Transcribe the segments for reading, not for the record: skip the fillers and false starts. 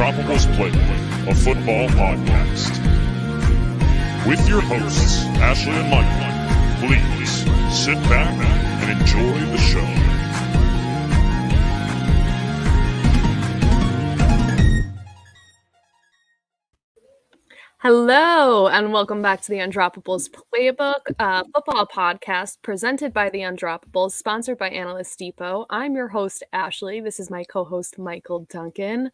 Undroppables Playbook, a football podcast. With your hosts, Ashley and Michael, please sit back and enjoy the show. Hello, and welcome back to the Undroppables Playbook, football podcast presented by the Undroppables, sponsored by Analyst Depot. I'm your host, Ashley. This is my co-host, Michael Duncan.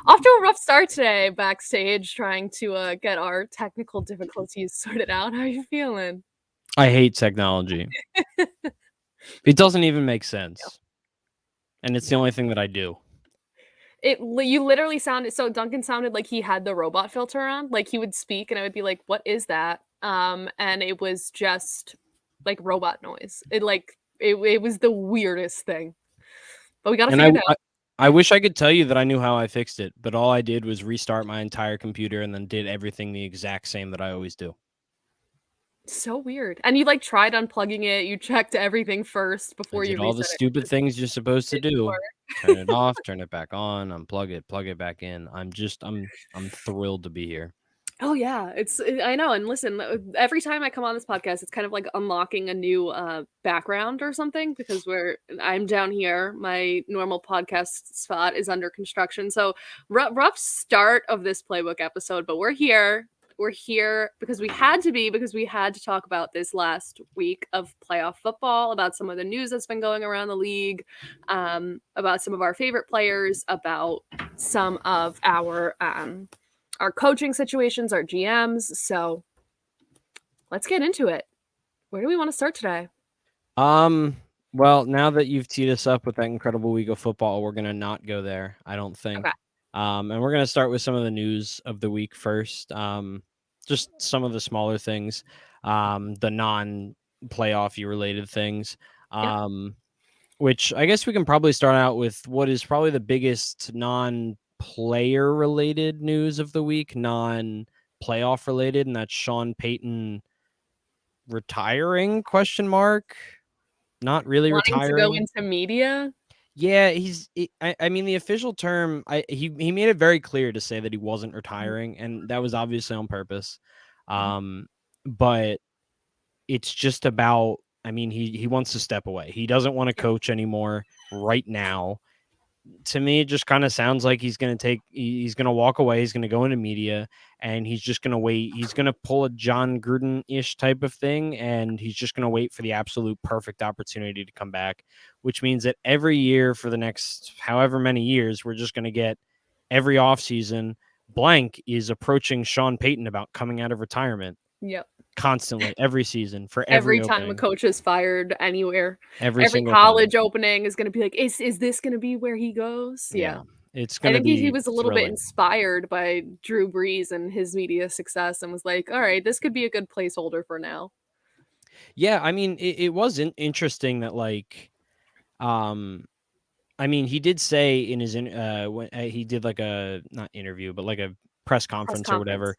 Off to a rough start today, backstage, trying to get our technical difficulties sorted out. How are you feeling? I hate technology. It doesn't even make sense. And it's the only thing that I do. You literally sounded, so Duncan sounded like he had the robot filter on. Like he would speak and I would be like, what is that? And it was just like robot noise. It was the weirdest thing. But we got to figure it out. I wish I could tell you that I knew how I fixed it, but all I did was restart my entire computer and then did everything the exact same that I always do. So weird. And you tried unplugging it. You checked everything first before you did all the stupid things you're supposed to do. Turn it off, turn it back on, unplug it, plug it back in. I'm thrilled to be here. Oh yeah, I know. And listen, every time I come on this podcast, it's kind of like unlocking a new background or something because I'm down here. My normal podcast spot is under construction. So rough start of this playbook episode, but we're here. We're here because we had to talk about this last week of playoff football, about some of the news that's been going around the league, about some of our favorite players, about some of our coaching situations, our GMs. So let's get into it. Where do we want to start today? Well, now that you've teed us up with that incredible week of football, we're going to not go there, I don't think. Okay. And we're going to start with some of the news of the week first. Just some of the smaller things, the non-playoff-y related things, which I guess we can probably start out with what is probably the biggest non-player related news of the week, non-playoff related, and that's Sean Payton retiring, ? Not really wanting retiring. To go into media? Yeah, I mean, the official term, he made it very clear to say that he wasn't retiring, and that was obviously on purpose. But it's just about, I mean, he wants to step away. He doesn't want to coach anymore right now. To me, it just kind of sounds like he's going to walk away. He's going to go into media and he's just going to wait. He's going to pull a John Gruden-ish type of thing. And he's just going to wait for the absolute perfect opportunity to come back, which means that every year for the next however many years, we're just going to get every offseason blank is approaching Sean Payton about coming out of retirement. Yep. Constantly, every season, for every time opening. A coach is fired anywhere. Every college opening is going to be like, is this going to be where he goes? Yeah. It's going to be. I think he was a little bit inspired by Drew Brees and his media success and was like, all right, this could be a good placeholder for now. Yeah, I mean, it was interesting that I mean, he did say in his when he did like a not interview, but like a press conference or whatever.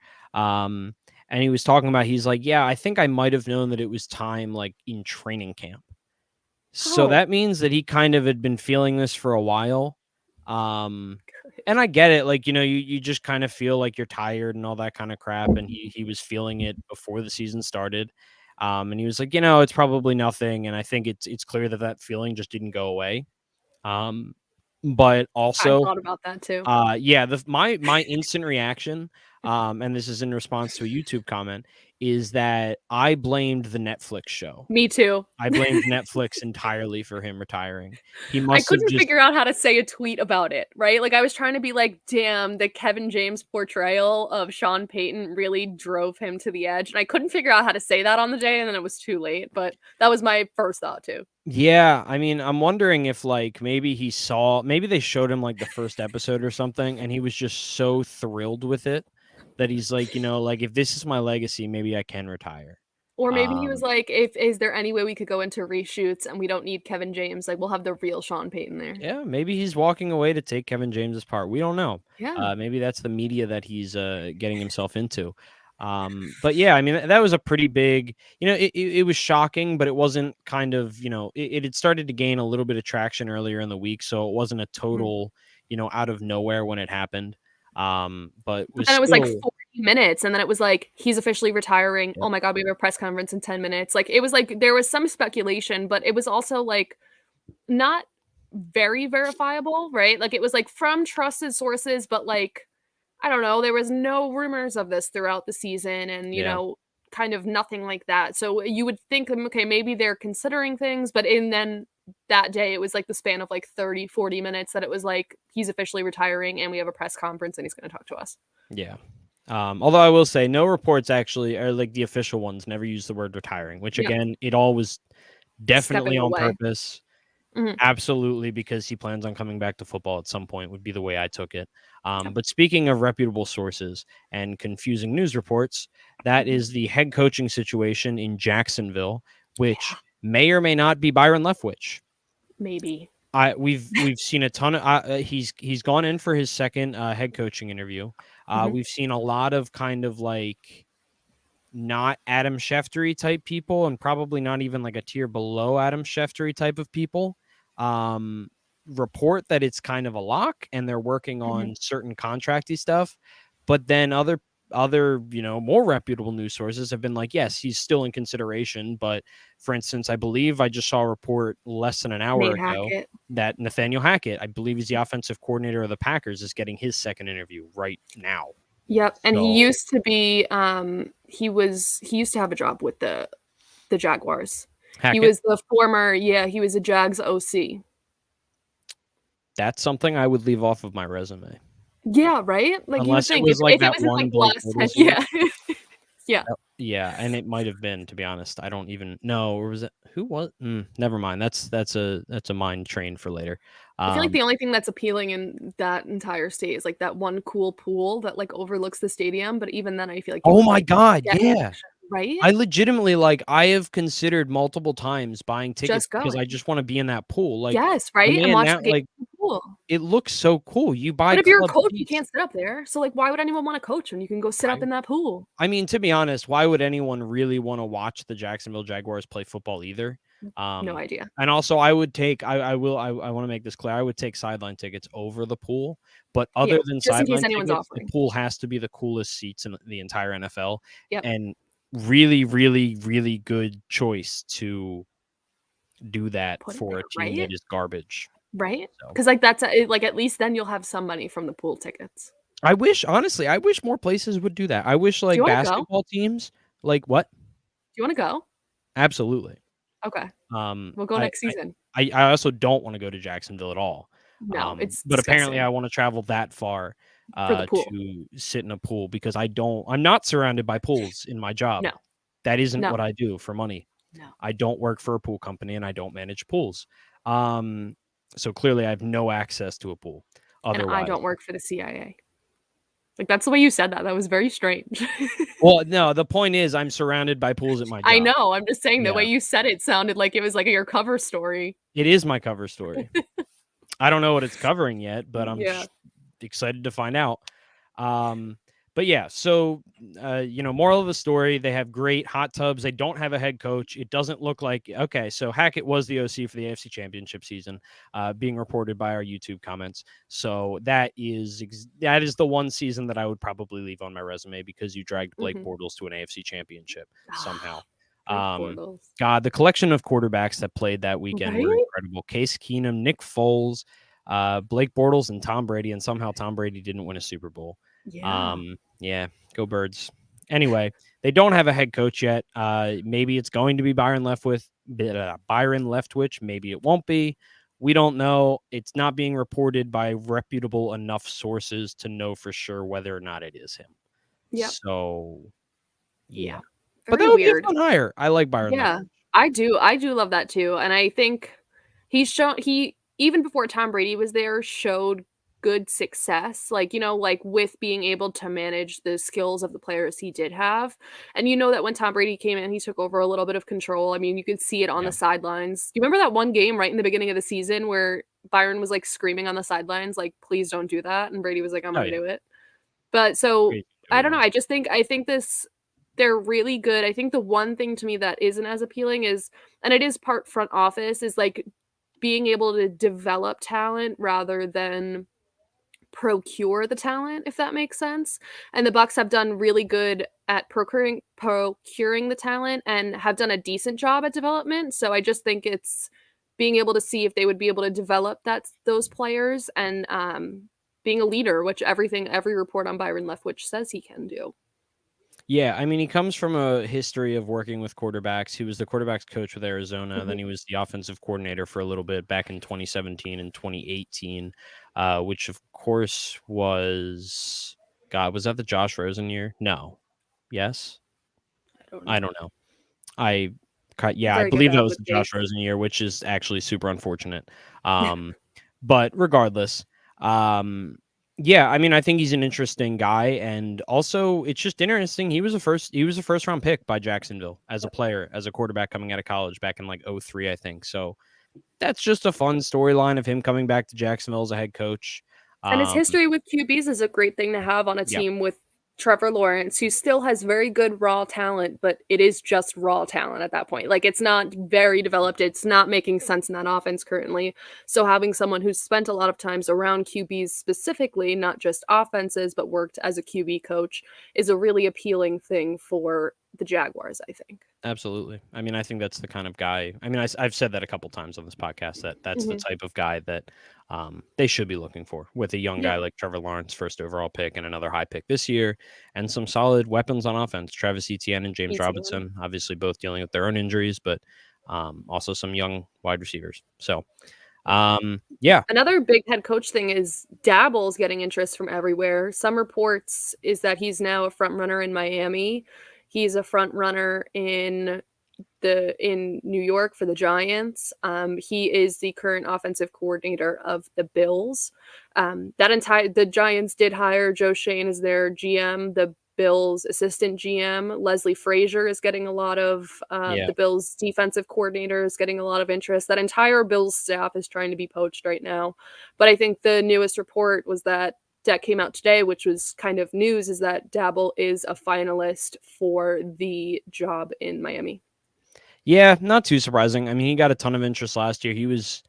And he was talking about, he's like, yeah, I think I might have known that it was time, like in training camp. So that means that he kind of had been feeling this for a while. And I get it. Like, you just kind of feel like you're tired and all that kind of crap. And he was feeling it before the season started. And he was like, it's probably nothing. And I think it's clear that feeling just didn't go away. But also I thought about that too. Yeah, my instant reaction, and this is in response to a YouTube comment, is that I blamed the Netflix show. Me too. I blamed Netflix entirely for him retiring. I couldn't figure out how to say a tweet about it, right? Like I was trying to be like, damn, the Kevin James portrayal of Sean Payton really drove him to the edge. And I couldn't figure out how to say that on the day, and then it was too late. But that was my first thought too. Yeah, I mean, I'm wondering if maybe they showed him like the first episode or something, and he was just so thrilled with it that he's like, if this is my legacy, maybe I can retire. Or maybe he was like, is there any way we could go into reshoots and we don't need Kevin James? Like, we'll have the real Sean Payton there. Yeah, maybe he's walking away to take Kevin James's part. We don't know. Yeah. Maybe that's the media that he's getting himself into. But yeah, I mean, that was a pretty big, it was shocking, but it wasn't kind of, it had started to gain a little bit of traction earlier in the week. So it wasn't a total, out of nowhere when it happened. But was then it was like still 40 minutes, and then it was like he's officially retiring. Yep. Oh my god, we have a press conference in 10 minutes. Like it was like there was some speculation, but it was also like not very verifiable, right? Like it was like from trusted sources, but like I don't know, there was no rumors of this throughout the season and Yeah. kind of nothing like that. So you would think okay, maybe they're considering things, but then that day it was like the span of like 30, 40 minutes that it was like he's officially retiring and we have a press conference and he's going to talk to us. Yeah. Although I will say no reports actually are like the official ones never use the word retiring, which again, it all was definitely Stepping on away. purpose. Mhm. Absolutely, because he plans on coming back to football at some point would be the way I took it. But speaking of reputable sources and confusing news reports, that is the head coaching situation in Jacksonville, which may or may not be Byron Leftwich. Maybe. We've seen a ton of he's gone in for his second head coaching interview. We've seen a lot of kind of like not Adam Scheftery type people, and probably not even like a tier below Adam Scheftery type of people. Report that it's kind of a lock, and they're working on certain contracty stuff. But then other more reputable news sources have been like, yes, he's still in consideration. But for instance, I believe I just saw a report less than an hour ago that Nathaniel Hackett, I believe he's the offensive coordinator of the Packers, is getting his second interview right now. Yep, and he used to be he used to have a job with the Jaguars. Hackett? He was the former, he was a Jags OC. That's something I would leave off of my resume. Yeah, right? Like unless you it think was if like it that was in one like the Blake last Bortles 10, year. yeah. Yeah, and it might have been, to be honest. I don't even know. Or was it who was? Never mind. That's a mind train for later. I feel like the only thing that's appealing in that entire state is like that one cool pool that like overlooks the stadium. But even then, I feel like oh my god, get yeah. right? I legitimately I have considered multiple times buying tickets Just because I going. just want to be in that pool. Like, Yes, right? And man, watch now the game in the pool. it looks so cool. You buy But if you're a club coach, you seats. can't sit up there. So like, why would anyone want to coach when you can go sit up in that pool? I mean, to be honest, why would anyone really want to watch the Jacksonville Jaguars play football either? No idea. And also, I would take. I want to make this clear. I would take sideline tickets over the pool. But other than just in case sideline anyone's tickets, offering. the pool has to be the coolest seats in the entire NFL. Yep. And really, really, really good choice to do that for a team that is garbage. Right? Because like that's like at least then you'll have some money from the pool tickets. I wish more places would do that. I wish like basketball teams, like what? Do you want to go? Absolutely. Okay. We'll go next season. I also don't want to go to Jacksonville at all. No, it's but apparently disgusting. I want to travel that far For the pool. to sit in a pool because I'm not surrounded by pools in my job. No. That isn't what I do for money. No. I don't work for a pool company and I don't manage pools. So clearly I have no access to a pool. Otherwise. And I don't work for the CIA. Like that's the way you said that. That was very strange. Well, no, the point is I'm surrounded by pools at my job. I know. I'm just saying the way you said it sounded like it was like your cover story. It is my cover story. I don't know what it's covering yet, but I'm excited to find out. But yeah, so moral of the story, they have great hot tubs. They don't have a head coach. It doesn't look like so Hackett was the OC for the AFC Championship season, being reported by our YouTube comments. So that is the one season that I would probably leave on my resume because you dragged Blake Bortles to an AFC Championship somehow. God, the collection of quarterbacks that played that weekend were incredible. Case Keenum, Nick Foles, Blake Bortles, and Tom Brady, and somehow Tom Brady didn't win a Super Bowl. Yeah, go Birds. Anyway, they don't have a head coach yet. Maybe it's going to be Byron Leftwich. Maybe it won't be. We don't know. It's not being reported by reputable enough sources to know for sure whether or not it is him. Yeah. So, yeah. But that would be a fun hire. I like Byron. Yeah, Leftwich. I do love that too. And I think he even before Tom Brady was there showed good success, like with being able to manage the skills of the players he did have. And that when Tom Brady came in, he took over a little bit of control. I mean, you could see it on the sidelines. Do you remember that one game right in the beginning of the season where Byron was like screaming on the sidelines, like, please don't do that? And Brady was like, I'm gonna do it. But so I don't know. I think they're really good. I think the one thing to me that isn't as appealing is, and it is part front office, is like being able to develop talent rather than procure the talent, if that makes sense. And the Bucks have done really good at procuring the talent and have done a decent job at development. So I just think it's being able to see if they would be able to develop those players and being a leader, which every report on Byron Leftwich says he can do. Yeah, I mean, he comes from a history of working with quarterbacks. He was the quarterbacks coach with Arizona. Then he was the offensive coordinator for a little bit back in 2017 and 2018, which of course was, God, was that the Josh Rosen year? No. Yes? I don't know. I Very good believe that job was with the Josh dates. Rosen year, which is actually super unfortunate. But regardless, yeah, I mean, I think he's an interesting guy, and also it's just interesting. He was a first round pick by Jacksonville as a player, as a quarterback coming out of college back in like 03, I think. So that's just a fun storyline of him coming back to Jacksonville as a head coach. And his history with QBs is a great thing to have on a Yeah. team with Trevor Lawrence, who still has very good raw talent, but it is just raw talent at that point. Like, it's not very developed. It's not making sense in that offense currently. So having someone who's spent a lot of times around QBs specifically, not just offenses, but worked as a QB coach, is a really appealing thing for the Jaguars, I think. Absolutely. I mean, I think that's the kind of guy. I mean, I've said that a couple times on this podcast that that's the type of guy that they should be looking for with a young guy like Trevor Lawrence, first overall pick, and another high pick this year, and some solid weapons on offense. Travis Etienne and James Robinson, obviously both dealing with their own injuries, but also some young wide receivers. So, yeah. Another big head coach thing is Dabble's getting interest from everywhere. Some reports is that he's now a front runner in Miami. He's a front runner in New York for the Giants. He is the current offensive coordinator of the Bills. The Giants did hire Joe Shane as their GM. The Bills assistant GM Leslie Frazier is getting a lot of the Bills defensive coordinator is getting a lot of interest. That entire Bills staff is trying to be poached right now. But I think the newest report was that came out today, which was kind of news, is that Dabble is a finalist for the job in Miami. Yeah, not too surprising. I mean, he got a ton of interest last year. He was,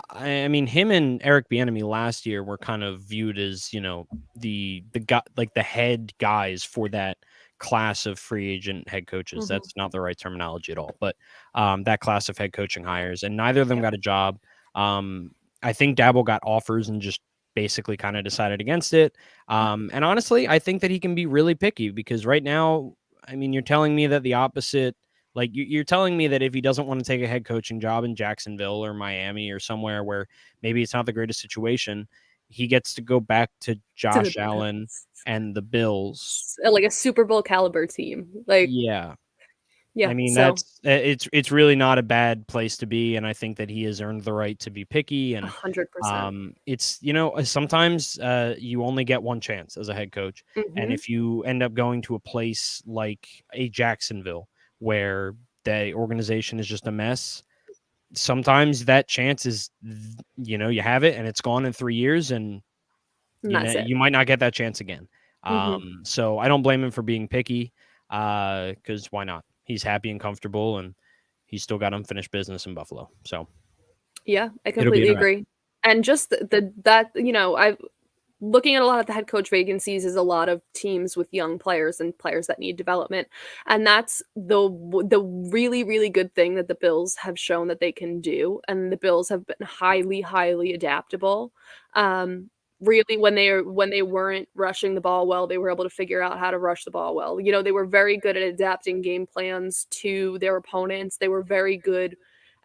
I mean, him and Eric Bieniemy last year were kind of viewed as, you know, the guy, like the head guys for that class of free agent head coaches. That's not the right terminology at all, but that class of head coaching hires, and neither of them got a job. I think Dabble got offers and just basically kind of decided against it. And honestly, I think that he can be really picky because right now, I mean, you're telling me that the opposite. Like you're telling me that if he doesn't want to take a head coaching job in Jacksonville or Miami or somewhere where maybe it's not the greatest situation, he gets to go back to Josh Allen and the Bills, like a Super Bowl caliber team. Like, yeah. I mean, so, it's really not a bad place to be, and I think that he has earned the right to be picky. And 100%. it's, you know, sometimes you only get one chance as a head coach, and if you end up going to a place like a Jacksonville where the organization is just a mess, sometimes that chance is, you know, you have it and it's gone in 3 years, and you might not get that chance again. So I don't blame him for being picky, because why not? He's happy and comfortable, and he's still got unfinished business in Buffalo. So, yeah, I completely agree. And just that, you know, I've looking at a lot of the head coach vacancies is a lot of teams with young players and players that need development. And that's the really, really good thing that the Bills have shown that they can do. And the Bills have been highly, highly adaptable. Really, when they weren't rushing the ball well, they were able to figure out how to rush the ball well. You know, they were very good at adapting game plans to their opponents. They were very good.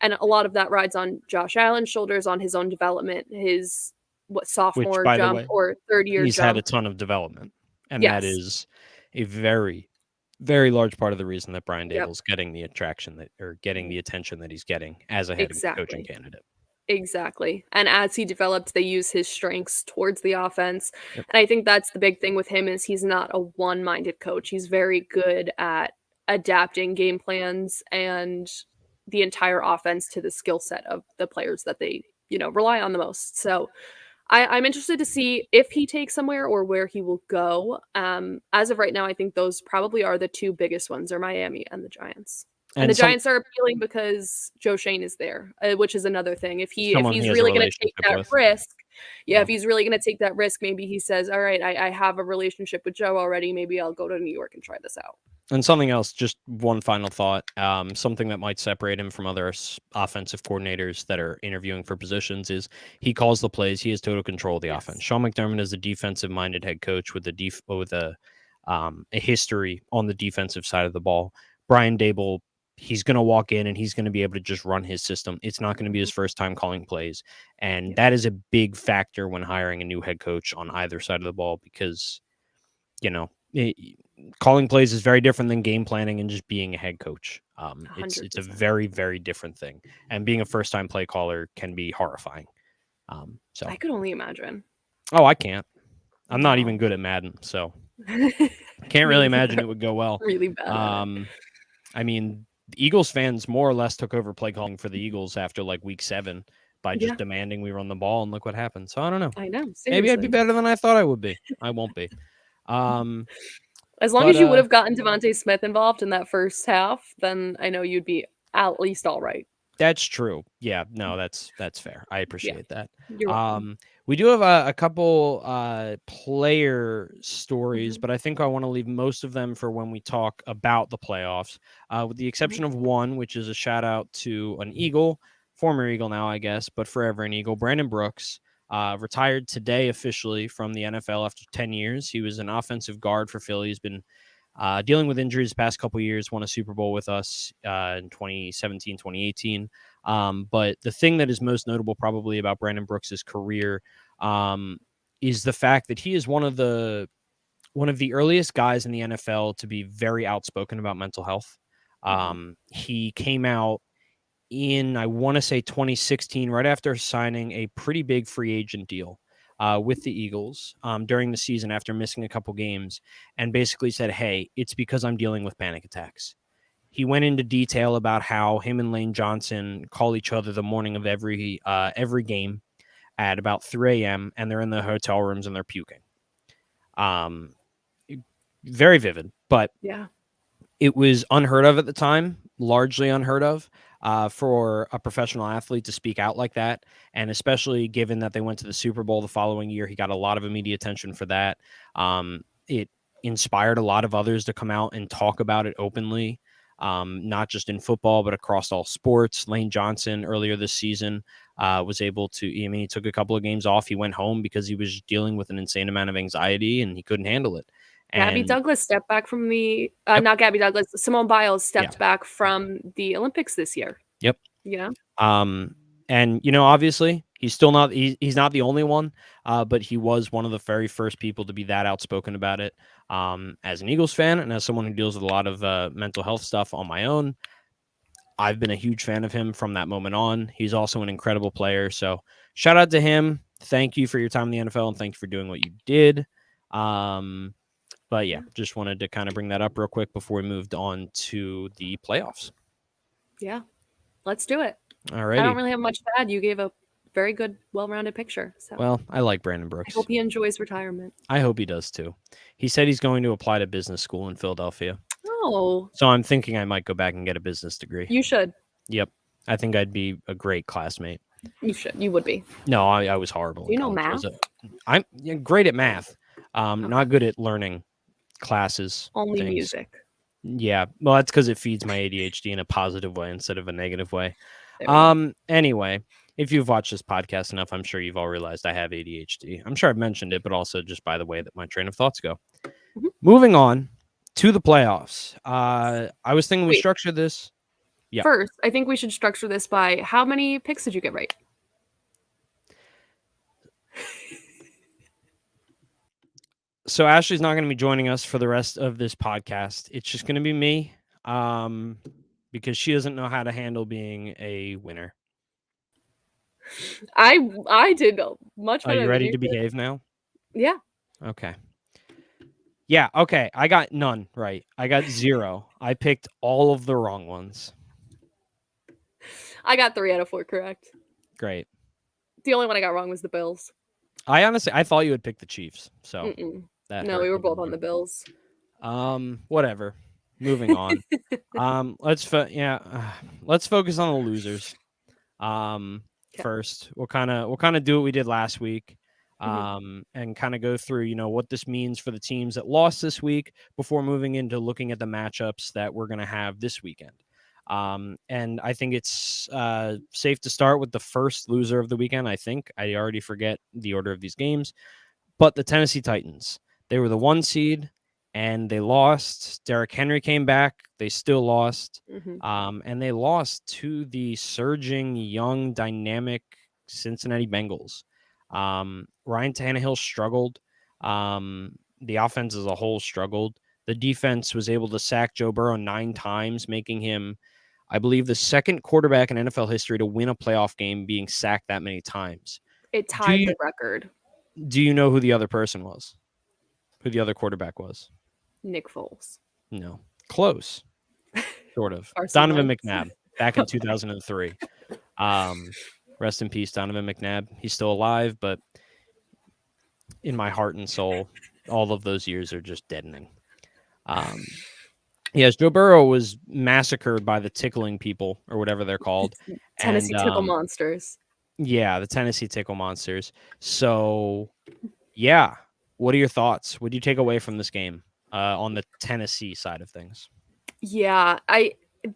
And a lot of that rides on Josh Allen's shoulders, on his own development, his sophomore jump or third year he's jump. had a ton of development. And that is a very, very large part of the reason that Brian Daboll's getting the attraction getting the attention that he's getting as a head coaching candidate. Exactly. And as he developed, they use his strengths towards the offense. And I think that's the big thing with him is he's not a one-minded coach. He's very good at adapting game plans and the entire offense to the skill set of the players that they, you know, rely on the most. So I'm interested to see if he takes somewhere or where he will go. As of right now, I think those probably are the two biggest ones, are Miami and the Giants. And the Giants are appealing because Joe Shane is there, which is another thing. If he's really going to take that risk, Yeah, if he's really going to take that risk, maybe he says, all right, I have a relationship with Joe already. Maybe I'll go to New York and try this out. And something else, just one final thought, something that might separate him from other offensive coordinators that are interviewing for positions is he calls the plays. He has total control of the offense. Sean McDermott is a defensive-minded head coach with a history on the defensive side of the ball. Brian Daboll, he's going to walk in and he's going to be able to just run his system. It's not going to be his first time calling plays. And that is a big factor when hiring a new head coach on either side of the ball because, calling plays is very different than game planning and just being a head coach. It's a very, very different thing. And being a first-time play caller can be horrifying. So I could only imagine. Oh, I can't. I'm not even good at Madden, so can't really imagine it would go well. Really bad. I mean, the Eagles fans more or less took over play calling for the Eagles after like week 7 by just demanding we run the ball, and look what happened. So I don't know. I know. Seriously. Maybe I'd be better than I thought I would be. I won't be. As long as you would have gotten Devontae Smith involved in that first half, then I know you'd be at least all right. That's true. Yeah, no, that's fair. I appreciate that. You're welcome. We do have a couple player stories, but I think I want to leave most of them for when we talk about the playoffs, with the exception of one, which is a shout out to an Eagle, former Eagle now, I guess, but forever an Eagle, Brandon Brooks. Retired today officially from the NFL after 10 years. He was an offensive guard for Philly. He's been dealing with injuries the past couple of years, won a Super Bowl with us in 2017, 2018. But the thing that is most notable probably about Brandon Brooks' career is the fact that he is one of the earliest guys in the NFL to be very outspoken about mental health. He came out in, I want to say 2016, right after signing a pretty big free agent deal with the Eagles during the season after missing a couple games, and basically said, hey, it's because I'm dealing with panic attacks. He went into detail about how him and Lane Johnson call each other the morning of every game at about 3 a.m., and they're in the hotel rooms and they're puking. Very vivid, but it was unheard of at the time, largely unheard of. For a professional athlete to speak out like that. And especially given that they went to the Super Bowl the following year, he got a lot of immediate attention for that. It inspired a lot of others to come out and talk about it openly, not just in football, but across all sports. Lane Johnson earlier this season was able to, he took a couple of games off. He went home because he was dealing with an insane amount of anxiety and he couldn't handle it. Gabby Douglas stepped back from the not Gabby Douglas. Simone Biles stepped back from the Olympics this year. Yep. And obviously he's still not. He's not the only one, but he was one of the very first people to be that outspoken about it. As an Eagles fan and as someone who deals with a lot of mental health stuff on my own, I've been a huge fan of him from that moment on. He's also an incredible player. So shout out to him. Thank you for your time in the NFL and thank you for doing what you did. But yeah, just wanted to kind of bring that up real quick before we moved on to the playoffs. Yeah, let's do it. All right. I don't really have much to add. You gave a very good, well-rounded picture. So. Well, I like Brandon Brooks. I hope he enjoys retirement. I hope he does too. He said he's going to apply to business school in Philadelphia. Oh. So I'm thinking I might go back and get a business degree. You should. Yep. I think I'd be a great classmate. You should. You would be. No, I was horrible. Do you know math? I'm great at math. Not good at learning classes. Only things. Music. Yeah. Well, that's because it feeds my ADHD in a positive way instead of a negative way. Anyway, if you've watched this podcast enough, I'm sure you've all realized I have ADHD. I'm sure I've mentioned it, but also just by the way that my train of thoughts go. Mm-hmm. Moving on to the playoffs. I was thinking we structure this. Yeah. First, I think we should structure this by how many picks did you get right? So Ashley's not going to be joining us for the rest of this podcast. It's just going to be me because she doesn't know how to handle being a winner. I did much better. Are you ready to behave now? Yeah. Okay. Yeah, okay. I got none right. I got 0. I picked all of the wrong ones. I got 3 out of 4 correct. Great. The only one I got wrong was the Bills. I thought you would pick the Chiefs. So no, we were both on the Bills. Whatever. Moving on. Let's focus on the losers. first. We'll kind of do what we did last week, Mm-hmm. and kind of go through, what this means for the teams that lost this week before moving into looking at the matchups that we're going to have this weekend. And I think it's safe to start with the first loser of the weekend. I think I already forget the order of these games, but the Tennessee Titans. They were the 1 seed and they lost. Derrick Henry came back. They still lost. Mm-hmm. And they lost to the surging, young, dynamic Cincinnati Bengals. Ryan Tannehill struggled. The offense as a whole struggled. The defense was able to sack Joe Burrow 9 times, making him, I believe, the second quarterback in NFL history to win a playoff game being sacked that many times. It tied the record. Do you know who the other person was? Who the other quarterback was? Nick Foles. No. Close. Sort of. Carson Donovan Wentz. McNabb back in 2003. Rest in peace, Donovan McNabb. He's still alive, but in my heart and soul, all of those years are just deadening. Yes, Joe Burrow was massacred by the tickling people or whatever they're called. Tennessee Tickle Monsters. Yeah, the Tennessee Tickle Monsters. So, yeah. What are your thoughts? What do you take away from this game on the Tennessee side of things? Yeah,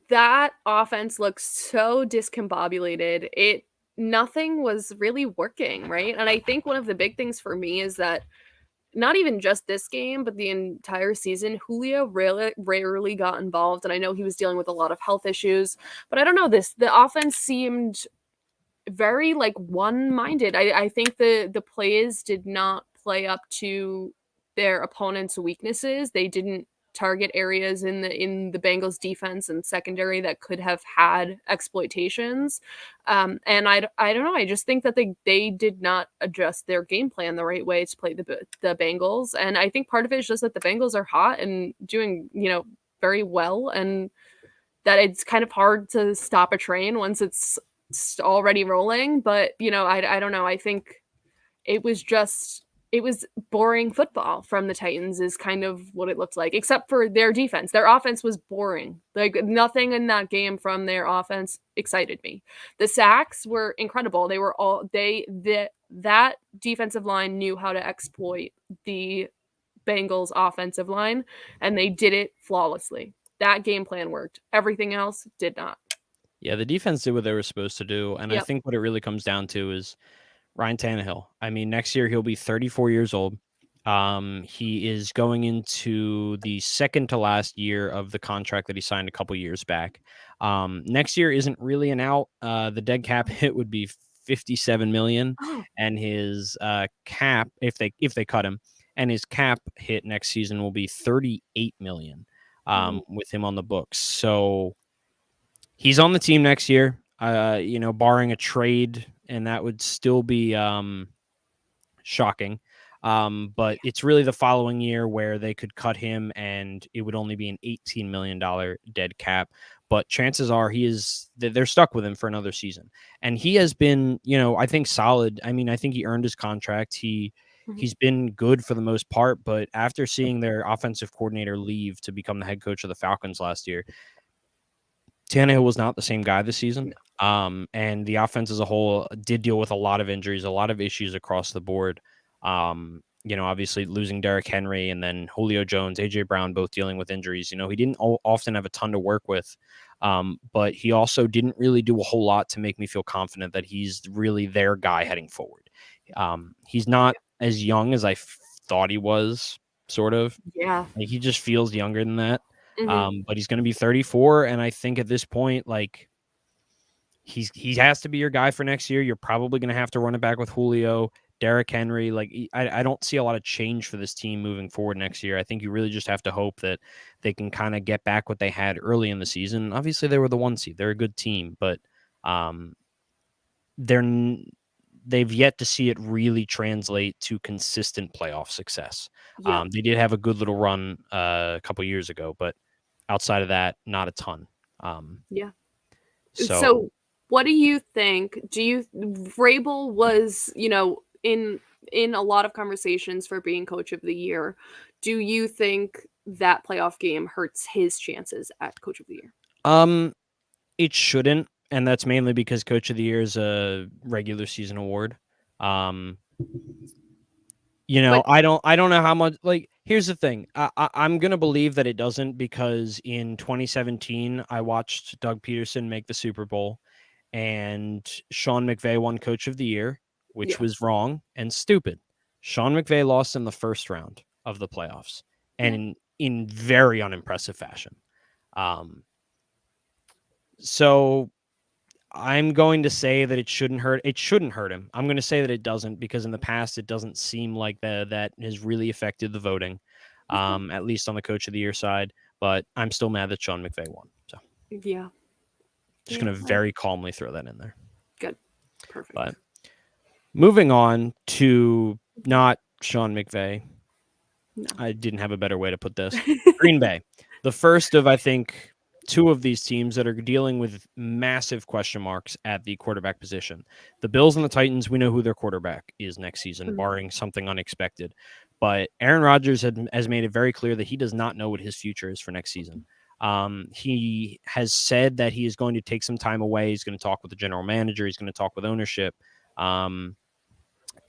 that offense looks so discombobulated. Nothing was really working, right? And I think one of the big things for me is that not even just this game, but the entire season, Julio rarely got involved. And I know he was dealing with a lot of health issues, but I don't know, the offense seemed very one-minded. I think the plays did not play up to their opponent's weaknesses. They didn't target areas in the Bengals defense and secondary that could have had exploitations. And I don't know. I just think that they did not adjust their game plan the right way to play the Bengals. And I think part of it is just that the Bengals are hot and doing, very well, and that it's kind of hard to stop a train once it's already rolling. But, I don't know. I think it was boring football from the Titans is kind of what it looked like, except for their defense. Their offense was boring. Nothing in that game from their offense excited me. The sacks were incredible. They were that defensive line knew how to exploit the Bengals offensive line, and they did it flawlessly. That game plan worked. Everything else did not. Yeah, the defense did what they were supposed to do. And I think what it really comes down to is Ryan Tannehill. I mean, next year he'll be 34 years old. He is going into the second to last year of the contract that he signed a couple years back. Next year isn't really an out. The dead cap hit would be $57 million, and his cap, if they cut him, and his cap hit next season will be $38 million with him on the books. So he's on the team next year, barring a trade, and that would still be shocking. But it's really the following year where they could cut him and it would only be an $18 million dead cap. But chances are they're stuck with him for another season. And he has been, I think solid. I mean, I think he earned his contract. He's been good for the most part, but after seeing their offensive coordinator leave to become the head coach of the Falcons last year, Tannehill was not the same guy this season. And the offense as a whole did deal with a lot of injuries, a lot of issues across the board. Obviously losing Derrick Henry and then Julio Jones, AJ Brown, both dealing with injuries. He didn't often have a ton to work with, but he also didn't really do a whole lot to make me feel confident that he's really their guy heading forward. He's not as young as I thought he was, sort of. Yeah. He just feels younger than that. But he's going to be 34. And I think at this point, he has to be your guy for next year. You're probably going to have to run it back with Julio, Derrick Henry. I don't see a lot of change for this team moving forward next year. I think you really just have to hope that they can kind of get back what they had early in the season. Obviously, they were the 1 seed. They're a good team, but they've yet to see it really translate to consistent playoff success. Yeah. They did have a good little run a couple years ago, but outside of that, not a ton. So what do you think? Vrabel was, in a lot of conversations for being coach of the year. Do you think that playoff game hurts his chances at coach of the year? It shouldn't. and that's mainly because Coach of the Year is a regular season award. You know, But I don't know how much. Like, here's the thing. I'm gonna believe that it doesn't because in 2017 I watched Doug Peterson make the Super Bowl, and Sean McVay won Coach of the Year, which yeah, was wrong and stupid. Sean McVay lost in the first round of the playoffs, and Yeah. in very unimpressive fashion. Um, so I'm going to say that it shouldn't hurt. It shouldn't hurt him. I'm going to say that it doesn't because in the past it doesn't seem like that has really affected the voting, Okay. at least on the Coach of the Year side. But I'm still mad that Sean McVay won. So Yeah. just Yeah. going to very calmly throw that in there. Good. Perfect. But moving on to not Sean McVay. No. I didn't have a better way to put this. Green Bay, the first of, I think, two of these teams that are dealing with massive question marks at the quarterback position. The Bills and the Titans, we know who their quarterback is next season, barring something unexpected. But Aaron Rodgers has made it very clear that he does not know what his future is for next season. He has said that he is going to take some time away. He's going to talk with the general manager. He's going to talk with ownership.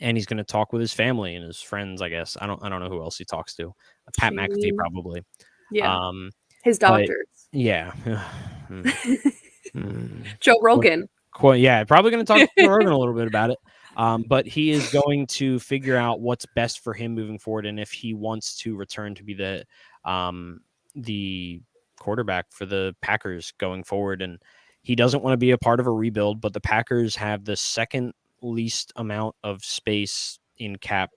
And he's going to talk with his family and his friends, I guess. I don't know who else he talks to. Pat McAfee, probably. Yeah. His But doctors. yeah. Joe Rogan. Yeah, probably going to talk to Joe Rogan a little bit about it. But he is going to figure out what's best for him moving forward, and if he wants to return to be the quarterback for the Packers going forward. And he doesn't want to be a part of a rebuild, but the Packers have the second least amount of space in cap.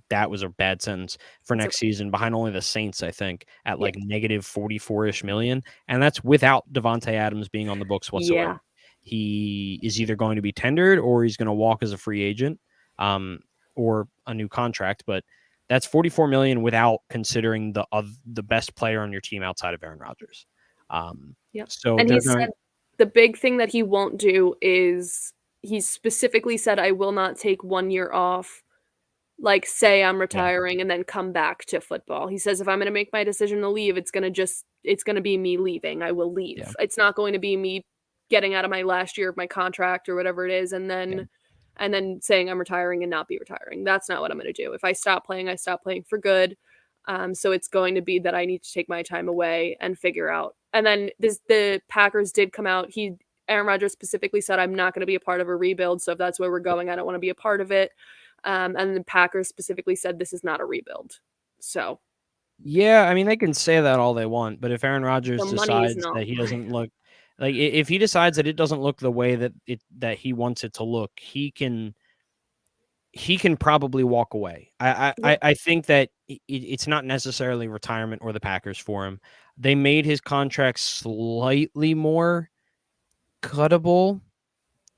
That was a bad sentence for next season, behind only the Saints, I think, at like negative 44-ish million. And that's without Devontae Adams being on the books whatsoever. Yeah. He is either going to be tendered or he's going to walk as a free agent, or a new contract. But that's 44 million without considering the best player on your team outside of Aaron Rodgers. So and he said the big thing that he won't do is he specifically said, I will not take 1 year off, like say I'm retiring and then come back to football. He says, if I'm going to make my decision to leave, it's going to be me leaving. I will leave. Yeah. It's not going to be me getting out of my last year of my contract or whatever it is. And then saying I'm retiring and not be retiring. That's not what I'm going to do. If I stop playing, I stop playing for good. So it's going to be that I need to take my time away and figure out. And then the Packers did come out. Aaron Rodgers specifically said, I'm not going to be a part of a rebuild. So if that's where we're going, I don't want to be a part of it. And the Packers specifically said, this is not a rebuild. So. Yeah, I mean, they can say that all they want, but if Aaron Rodgers decides that he right. doesn't look like, if he decides that it doesn't look the way that he wants it to look, he can probably walk away. I think that it's not necessarily retirement or the Packers for him. They made his contract slightly more cuttable.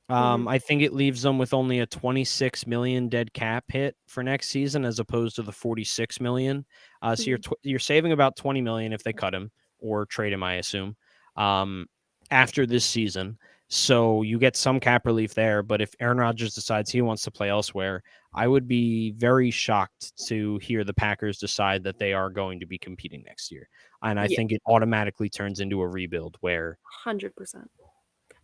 I think it leaves them with only a 26 million dead cap hit for next season as opposed to the 46 million. So you're saving about 20 million if they cut him or trade him, I assume, after this season. So you get some cap relief there. But if Aaron Rodgers decides he wants to play elsewhere, I would be very shocked to hear the Packers decide that they are going to be competing next year. And I think it automatically turns into a rebuild where 100%.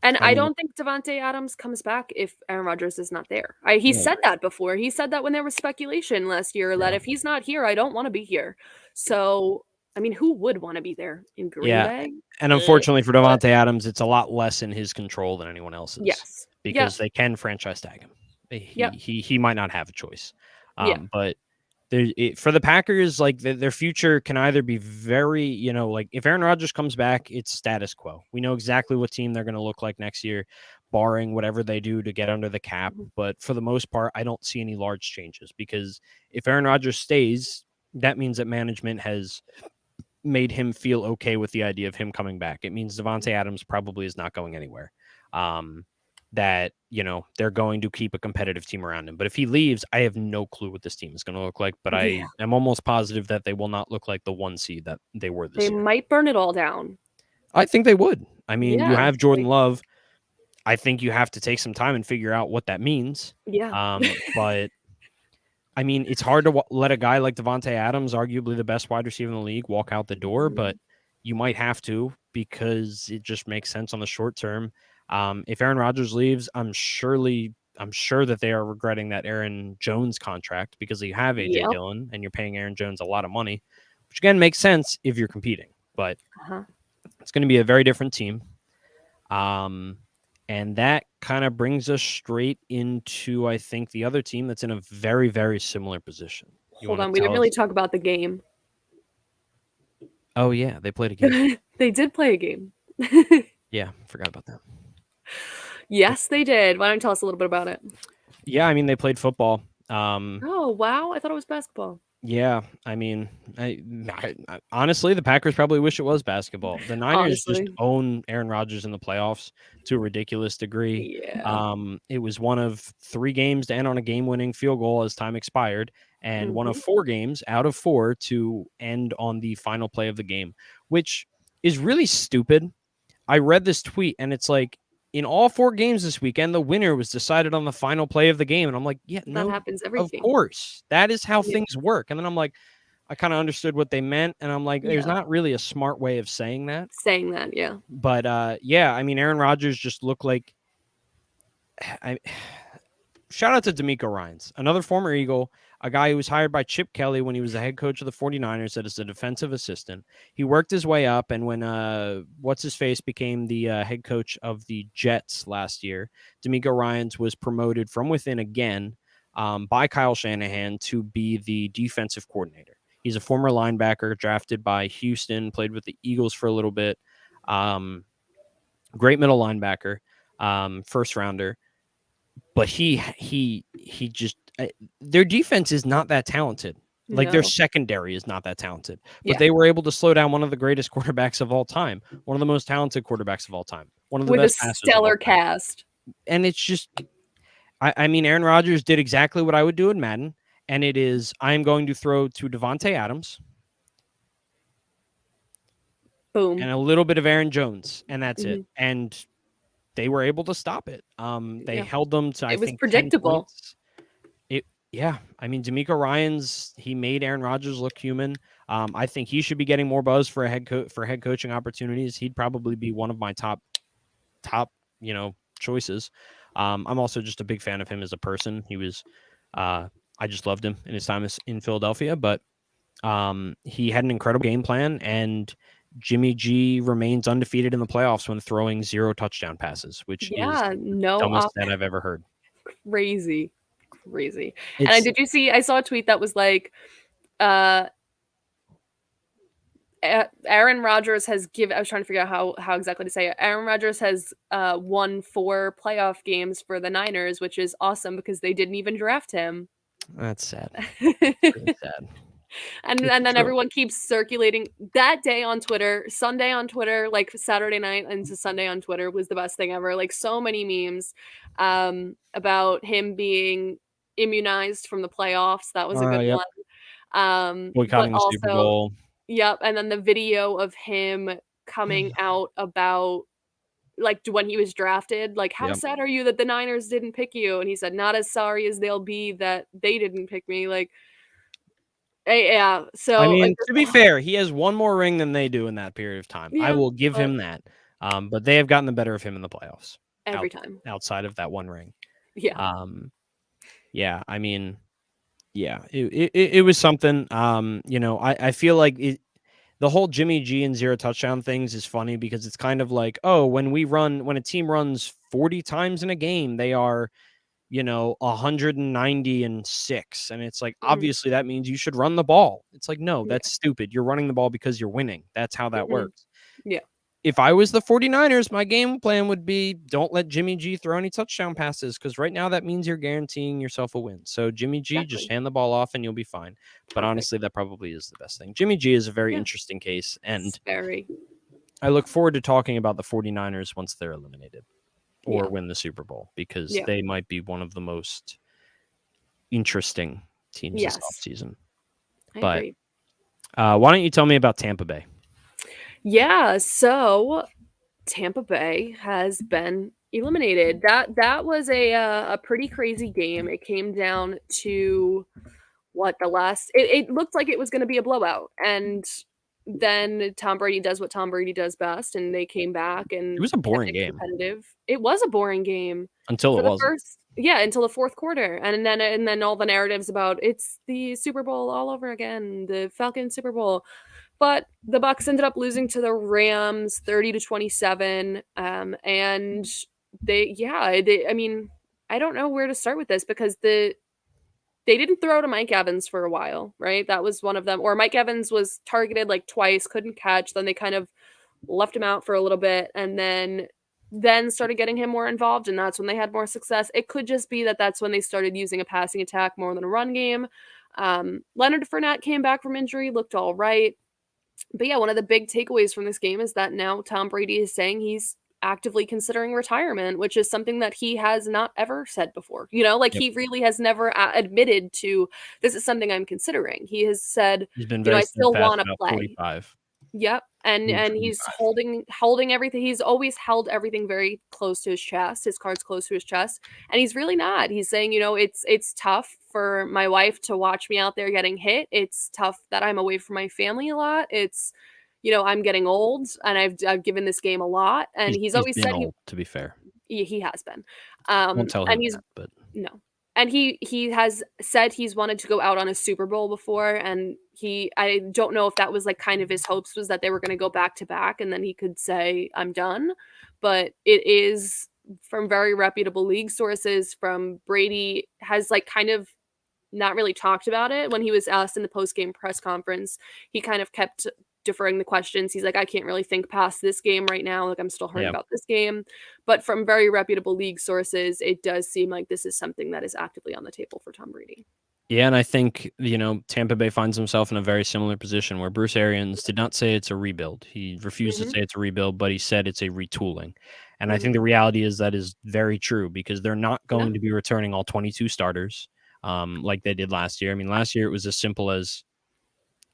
And I don't think Devontae Adams comes back if Aaron Rodgers is not there. He said that before. He said that when there was speculation last year that if he's not here, I don't want to be here. So, I mean, who would want to be there in Green Bay? And unfortunately for Devontae Adams, it's a lot less in his control than anyone else's. Yes. Because they can franchise tag him. He might not have a choice. But for the Packers, like their future can either be very, like if Aaron Rodgers comes back, it's status quo. We know exactly what team they're going to look like next year, barring whatever they do to get under the cap. But for the most part, I don't see any large changes because if Aaron Rodgers stays, that means that management has made him feel okay with the idea of him coming back. It means Devontae Adams probably is not going anywhere. That, they're going to keep a competitive team around him. But if he leaves, I have no clue what this team is going to look like. But I am almost positive that they will not look like the 1 seed that they were this year. They might burn it all down. I think they would. I mean, you have Jordan Love. I think you have to take some time and figure out what that means. Yeah. But I mean, it's hard to let a guy like Devontae Adams, arguably the best wide receiver in the league, walk out the door. But you might have to because it just makes sense on the short term. If Aaron Rodgers leaves, I'm sure that they are regretting that Aaron Jones contract because you have AJ Yep. Dillon and you're paying Aaron Jones a lot of money, which again makes sense if you're competing, but it's going to be a very different team. And that kind of brings us straight into, I think, the other team that's in a very, very similar position. Hold on, we didn't really talk about the game. Oh, yeah, they played a game. They did play a game. Yeah, forgot about that. Yes, they did. Why don't you tell us a little bit about it? Yeah, I mean, they played football. Oh, wow. I thought it was basketball. Yeah, I mean, I honestly, the Packers probably wish it was basketball. The Niners just own Aaron Rodgers in the playoffs to a ridiculous degree. Yeah. It was one of 3 games to end on a game-winning field goal as time expired, and one of 4 games out of 4 to end on the final play of the game, which is really stupid. I read this tweet, and it's like, in all 4 games this weekend, the winner was decided on the final play of the game. And I'm like, yeah, no, that happens every of course. That is how things work. And then I'm like, I kind of understood what they meant. And I'm like, there's not really a smart way of saying that. Yeah. But yeah, I mean, Aaron Rodgers just looked like shout out to D'Amico Ryans, another former Eagle, a guy who was hired by Chip Kelly when he was the head coach of the 49ers as a defensive assistant. He worked his way up, and when what's-his-face became the head coach of the Jets last year, D'Amico Ryans was promoted from within again by Kyle Shanahan to be the defensive coordinator. He's a former linebacker drafted by Houston, played with the Eagles for a little bit. Great middle linebacker, first rounder. But he just their defense is not that talented. Like their secondary is not that talented. But they were able to slow down one of the greatest quarterbacks of all time, one of the most talented quarterbacks of all time, one of the best with a stellar cast. And it's just, I mean, Aaron Rodgers did exactly what I would do in Madden, and it is I am going to throw to Devontae Adams, boom, and a little bit of Aaron Jones, and that's it. And they were able to stop it. They held them to, I think, predictable. 10 points. I mean, D'Amico Ryans, he made Aaron Rodgers look human. I think he should be getting more buzz for head coaching opportunities. He'd probably be one of my top, choices. I'm also just a big fan of him as a person. He was, I just loved him in his time in Philadelphia, but he had an incredible game plan, and Jimmy G remains undefeated in the playoffs when throwing 0 touchdown passes, which is the dumbest that I've ever heard. Crazy. And did you see, I saw a tweet that was like, Aaron Rodgers has I was trying to figure out how exactly to say it. Aaron Rodgers has won 4 playoff games for the Niners, which is awesome because they didn't even draft him. That's sad. Really sad. And then everyone keeps circulating that day on Twitter, Sunday on Twitter, like Saturday night into Sunday on Twitter was the best thing ever. Like so many memes about him being immunized from the playoffs. That was a good one. Boycotting the Super Bowl. Yep. And then the video of him coming out about like when he was drafted, like how sad are you that the Niners didn't pick you? And he said, not as sorry as they'll be that they didn't pick me. Like, yeah. So I mean, to be fair, he has one more ring than they do in that period of time. I will give him that. But they have gotten the better of him in the playoffs every time outside of that one ring. Yeah. Yeah. I mean, yeah, it was something. I feel like the whole Jimmy G and 0 touchdown things is funny because it's kind of like, oh, when a team runs 40 times in a game, they are 196. And it's like, obviously that means you should run the ball. It's like, no, that's stupid. You're running the ball because you're winning. That's how that works. Yeah. If I was the 49ers, my game plan would be don't let Jimmy G throw any touchdown passes because right now that means you're guaranteeing yourself a win. So Jimmy G, just hand the ball off and you'll be fine. But honestly, that probably is the best thing. Jimmy G is a very interesting case. And I look forward to talking about the 49ers once they're eliminated or win the Super Bowl because they might be one of the most interesting teams this offseason. But why don't you tell me about Tampa Bay? Yeah, so Tampa Bay has been eliminated. That was a pretty crazy game. It came down to it looked like it was going to be a blowout, and then Tom Brady does what Tom Brady does best, and they came back and It was a boring kept it game competitive. It was a boring game until for it the wasn't. until the fourth quarter, and then all the narratives about it's the Super Bowl all over again, the Falcons Super Bowl. But the Bucks ended up losing to the Rams 30-27, and I mean, I don't know where to start with this because they didn't throw to Mike Evans for a while, right? That was one of them. Or Mike Evans was targeted like twice, couldn't catch. Then they kind of left him out for a little bit, and then started getting him more involved, and that's when they had more success. It could just be that that's when they started using a passing attack more than a run game. Leonard Fournette came back from injury, looked all right. But yeah, one of the big takeaways from this game is that now Tom Brady is saying he's actively considering retirement, which is something that he has not ever said before. Like Yep. he really has never admitted to this is something I'm considering. He has said, He's been very I still steadfast want to about play. 45. Yep. And he's holding everything. He's always held everything very close to his chest, his cards close to his chest. And he's really not. He's saying, it's tough for my wife to watch me out there getting hit. It's tough that I'm away from my family a lot. It's, I'm getting old and I've given this game a lot. And he's always been said old, to be fair. he has been. Won't tell him And he's that, but no. And he has said he's wanted to go out on a Super Bowl before, and I don't know if that was like kind of his hopes was that they were going to go back to back and then he could say I'm done, but it is from very reputable league sources from Brady has like kind of not really talked about it. When he was asked in the post-game press conference, he kind of kept deferring the questions. He's like, I can't really think past this game right now. Like, I'm still hurt about this game. But from very reputable league sources, it does seem like this is something that is actively on the table for Tom Brady. Yeah, and I think, Tampa Bay finds himself in a very similar position where Bruce Arians did not say it's a rebuild. He refused to say it's a rebuild, but he said it's a retooling. And I think the reality is that is very true because they're not going to be returning all 22 starters like they did last year. I mean, last year it was as simple as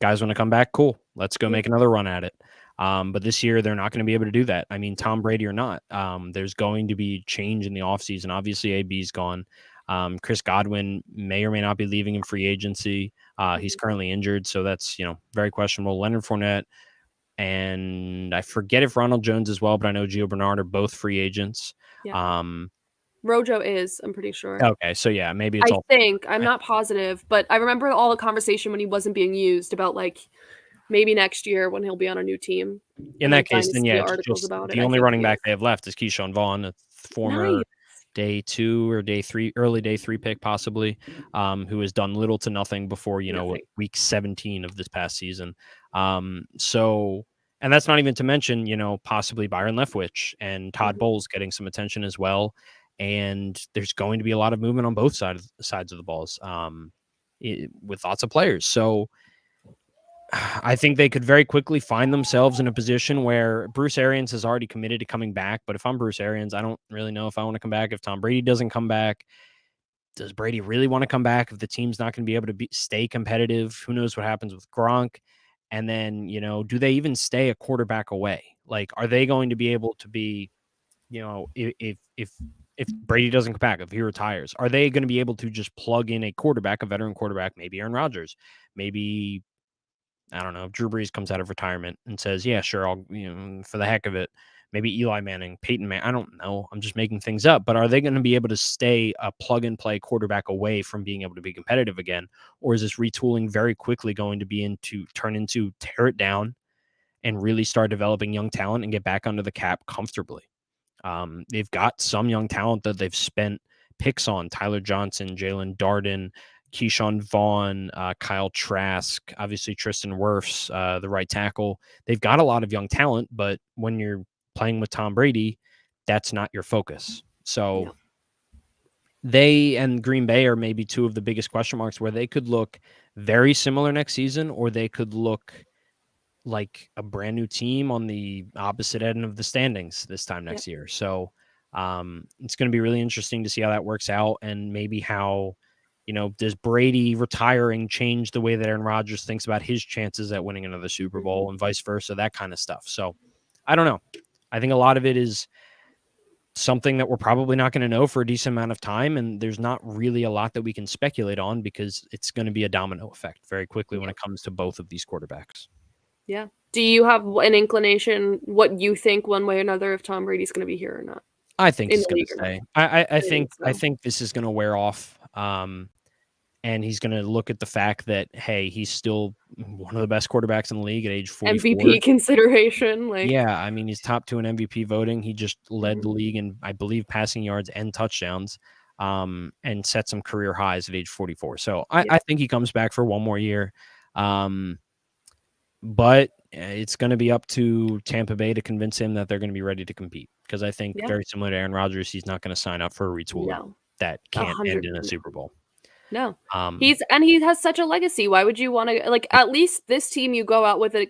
guys want to come back, cool. Let's go make another run at it. But this year, they're not going to be able to do that. I mean, Tom Brady or not, there's going to be change in the offseason. Obviously, AB's gone. Chris Godwin may or may not be leaving in free agency. He's currently injured, so that's, very questionable. Leonard Fournette, and I forget if Ronald Jones as well, but I know Gio Bernard are both free agents. Yeah. Rojo is, I'm pretty sure. Okay, so yeah, maybe it's I'm not positive, but I remember all the conversation when he wasn't being used about like maybe next year when he'll be on a new team. In that case, then yeah, articles about the only running back they have left is Keyshawn Vaughan, a former day 2 or day 3, early day 3 pick possibly, who has done little to nothing before, week 17 of this past season. So, and that's not even to mention, possibly Byron Leftwich and Todd Bowles getting some attention as well. And there's going to be a lot of movement on both sides of the balls with lots of players. So I think they could very quickly find themselves in a position where Bruce Arians has already committed to coming back. But if I'm Bruce Arians, I don't really know if I want to come back. If Tom Brady doesn't come back, does Brady really want to come back? If the team's not going to be able to stay competitive, who knows what happens with Gronk? And then, do they even stay a quarterback away? Like, are they going to be able to be, if Brady doesn't come back, if he retires, are they going to be able to just plug in a quarterback, a veteran quarterback, maybe Aaron Rodgers, maybe, I don't know, Drew Brees comes out of retirement and says, yeah, sure, I'll, for the heck of it, maybe Eli Manning, Payton Manning, I don't know. I'm just making things up. But are they going to be able to stay a plug-and-play quarterback away from being able to be competitive again? Or is this retooling very quickly going to be turn into tear it down and really start developing young talent and get back under the cap comfortably? They've got some young talent that they've spent picks on. Tyler Johnson, Jalen Darden, Keyshawn Vaughan, Kyle Trask, obviously Tristan Wirfs, the right tackle. They've got a lot of young talent, but when you're playing with Tom Brady, that's not your focus. So they and Green Bay are maybe two of the biggest question marks where they could look very similar next season, or they could look like a brand new team on the opposite end of the standings this time next year. So it's going to be really interesting to see how that works out, and maybe how, does Brady retiring change the way that Aaron Rodgers thinks about his chances at winning another Super Bowl and vice versa, that kind of stuff. So I don't know. I think a lot of it is something that we're probably not going to know for a decent amount of time. And there's not really a lot that we can speculate on because it's going to be a domino effect very quickly when it comes to both of these quarterbacks. Yeah, Do you have an inclination what you think one way or another if Tom Brady's going to be here or not? I think In he's the going league to or not? stay. I think think so. this is going to wear off. And he's going to look at the fact that, hey, he's still one of the best quarterbacks in the league at age 44. MVP consideration, like Yeah, I mean, he's top 2 in MVP voting. He just led the Mhm. league in, I believe, passing yards and touchdowns, and set some career highs at age 44. So Yeah. I think he comes back for one more year. But it's going to be up to Tampa Bay to convince him that they're going to be ready to compete. Because I think, Yeah. very similar to Aaron Rodgers, he's not going to sign up for a retooler No. that can't end in a 100%. Super Bowl. No. Um, He has such a legacy. Why would you want to like at least this team you go out with a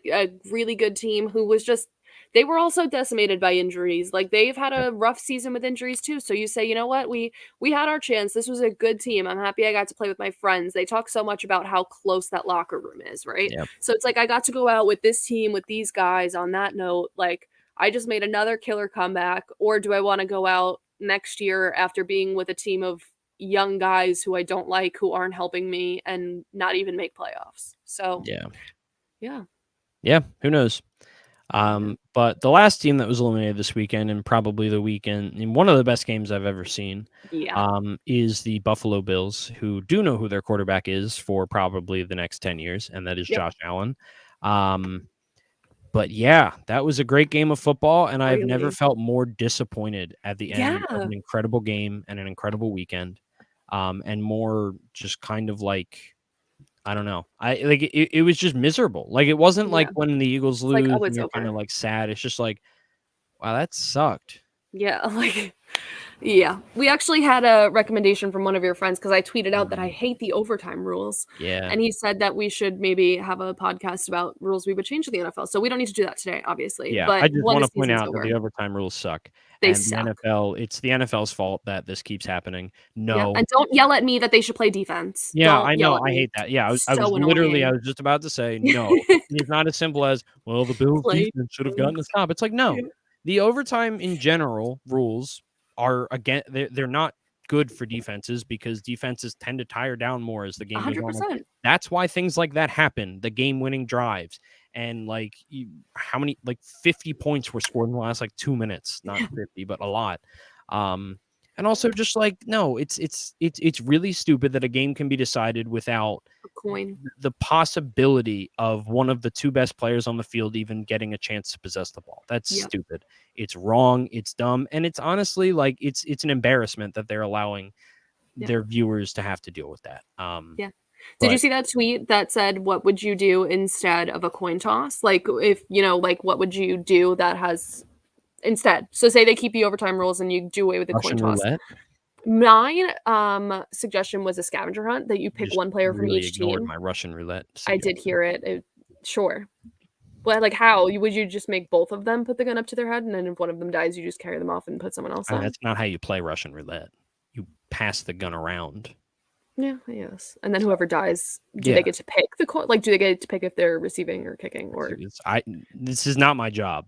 really good team who was just they were also decimated by injuries. Like they've had a rough season with injuries too. So you say, you know what? We had our chance. This was a good team. I'm happy I got to play with my friends. They talk so much about how close that locker room is, right? Yeah. So it's like I got to go out with this team with these guys on that note. Like I just made another killer comeback. Or do I want to go out next year after being with a team of young guys who I don't like, who aren't helping me and not even make playoffs. So, yeah. Who knows? But the last team that was eliminated this weekend, and probably the weekend in one of the best games I've ever seen, Yeah. is the Buffalo Bills, who do know who their quarterback is for probably the next 10 years, and that is Yep. Josh Allen. But yeah, that was a great game of football, and I've never Really. felt more disappointed at the end of Yeah. an incredible game and an incredible weekend, and more just kind of like, I don't know. It was just miserable. Like, it wasn't like Yeah. when the Eagles It's like, lose oh, and it's you're kind of over. like sad. It's just like, wow, that sucked. Yeah, like yeah. We actually had a recommendation from one of your friends because I tweeted out that I hate the overtime rules. Yeah. And he said that we should maybe have a podcast about rules we would change to the NFL. So we don't need to do that today, obviously. Yeah. But I just when want the to point season's out that over, the overtime rules suck. they And suck. it's the NFL's fault that this keeps happening. Yeah. No. And don't yell at me that they should play defense. Yeah, Don't I yell know. at I me. hate that. Yeah, I was So literally, I annoying. was just about to say, no, it's not as simple as, well, the Bills Play defense should have gotten a defense. stop. It's like, no, Yeah. the overtime in general rules are, again, they're not good for defenses because defenses tend to tire down more as the game goes on. 100%. That's why things like that happen. The game-winning drives, and like how many, like 50 points were scored in the last like 2 minutes, not 50, but a lot. And also just like, no, it's really stupid that a game can be decided without A coin. the possibility of one of the 2 best players on the field even getting a chance to possess the ball. That's Yep. stupid. It's wrong. It's dumb. And it's honestly like, it's an embarrassment that they're allowing Yeah. their viewers to have to deal with that. Yeah. Did you but- see that tweet that said, what would you do instead of a coin toss? Like, if, like, what would you do that has instead? So say they keep the overtime rules and you do away with the Russian coin toss. roulette? Mine suggestion was a scavenger hunt that you pick Just one player from really each ignored team. my Russian roulette. I did hear it. Sure. But like how? Would you just make both of them put the gun up to their head and then if one of them dies, you just carry them off and put someone else on? That's not how you play Russian roulette. You pass the gun around. Yeah, I guess. And then whoever dies, do Yeah. they get to pick the coin? Like, do they get to pick if they're receiving or kicking? Or This is not my job.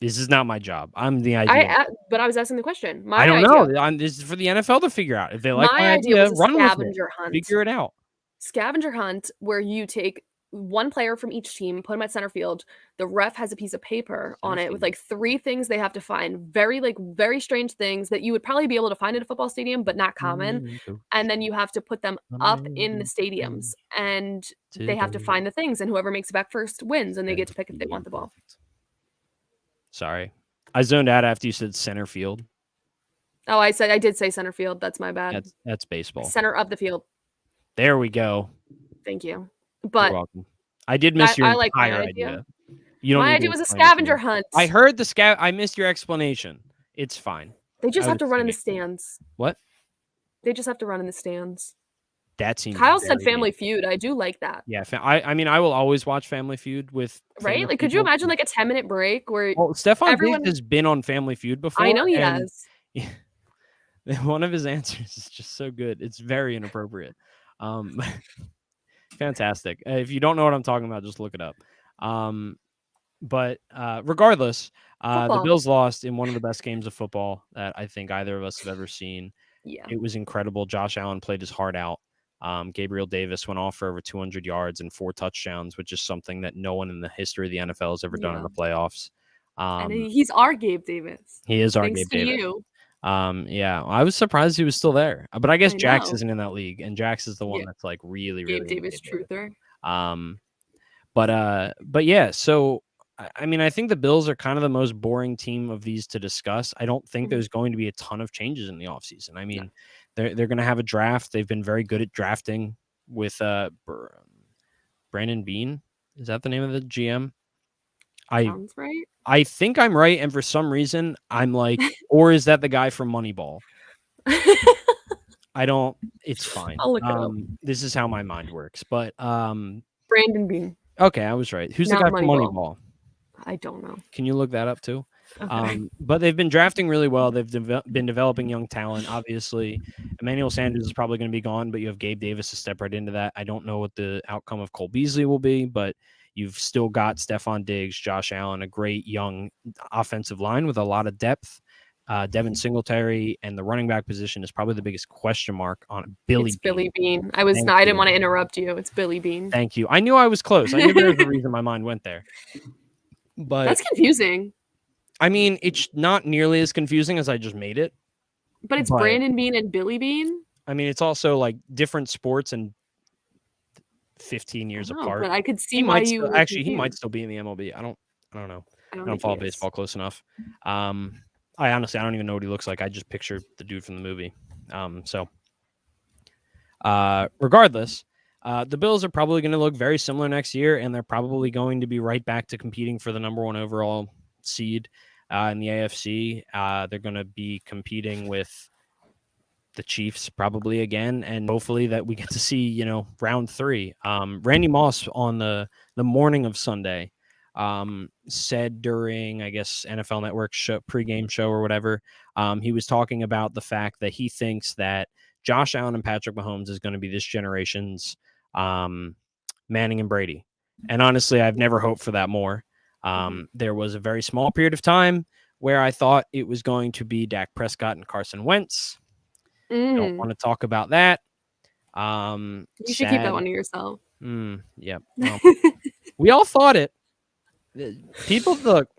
This is not my job. I'm the idea. but I was asking the question. I don't idea, know. This is for the NFL to figure out. If they like My my idea idea, was a run with it. scavenger hunt. Figure it out. Scavenger hunt where you take one player from each team, put them at center field. The ref has a piece of paper on it with like 3 things they have to find. Very strange things that you would probably be able to find at a football stadium, but not common. And then you have to put them up in the stadiums and they have to find the things. And whoever makes it back first wins and they get to pick if they want the ball. Sorry. I zoned out after you said center field. Oh, I did say center field. That's my bad. That's baseball. Center of the field. There we go. Thank you. You're But welcome. I did miss your I like my entire idea. idea. You don't my need idea to was a explain it to scavenger me. hunt. I heard the I missed your explanation. It's fine. They just I have to would run in the say- stands. What? They just have to run in the stands. That seems Kyle said very Family neat. Feud. I do like that. Yeah, I mean, I will always watch Family Feud with Right? famous Like, could you people. imagine like a 10-minute break where Well, Stefan everyone- Diggs has been on Family Feud before. I know he and has. One of his answers is just so good. It's very inappropriate. Fantastic. If you don't know what I'm talking about, just look it up. But regardless, the Football. Bills lost in one of the best games of football that I think either of us have ever seen. Yeah. It was incredible. Josh Allen played his heart out. Gabriel Davis went off for over 200 yards and 4 touchdowns, which is something that no one in the history of the NFL has ever done in the playoffs. And he's our Gabe Davis. He is our Thanks Gabe to Davis. you. Yeah, I was surprised he was still there, but I guess I Jax know. isn't in that league, and Jax is the one that's like really, Gabe really Davis truther. But yeah, so I mean, I think the Bills are kind of the most boring team of these to discuss. I don't think there's going to be a ton of changes in the offseason. I mean, they're going to have a draft. They've been very good at drafting with Brandon Bean. Is that the name of the GM? Sounds right. I think I'm right, and for some reason I'm like, or is that the guy from Moneyball? I don't. It's fine. I'll look it up. This is how my mind works. But Brandon Bean. Okay, I was right. Who's the guy from Moneyball? I don't know. Can you look that up too? Okay. But they've been drafting really well. They've been developing young talent. Obviously, Emmanuel Sanders is probably going to be gone, but you have Gabe Davis to step right into that. I don't know what the outcome of Cole Beasley will be, but you've still got Stephon Diggs, Josh Allen, a great young offensive line with a lot of depth. Devin Singletary, and the running back position is probably the biggest question mark on Billy Bean. Billy Bean. I didn't want to interrupt you. It's Billy Bean. Thank you. I knew I was close. I knew there was a reason my mind went there. But that's confusing. I mean, it's not nearly as confusing as I just made it. But it's Brandon Bean and Billy Bean? I mean, it's also like different sports and 15 years apart. But I could see he might still be in the MLB. I don't know. I don't follow baseball close enough. I honestly don't even know what he looks like. I just pictured the dude from the movie. Regardless, the Bills are probably going to look very similar next year, and they're probably going to be right back to competing for the number 1 overall seed in the AFC. They're going to be competing with the Chiefs probably again, and hopefully that we get to see, round 3. Randy Moss on the morning of Sunday said during, I guess, NFL Network pregame show or whatever, he was talking about the fact that he thinks that Josh Allen and Patrick Mahomes is going to be this generation's Manning and Brady. And honestly, I've never hoped for that more. There was a very small period of time where I thought it was going to be Dak Prescott and Carson Wentz. Don't want to talk about that. You should keep that one to yourself. Yep. Well, we all thought it. People look.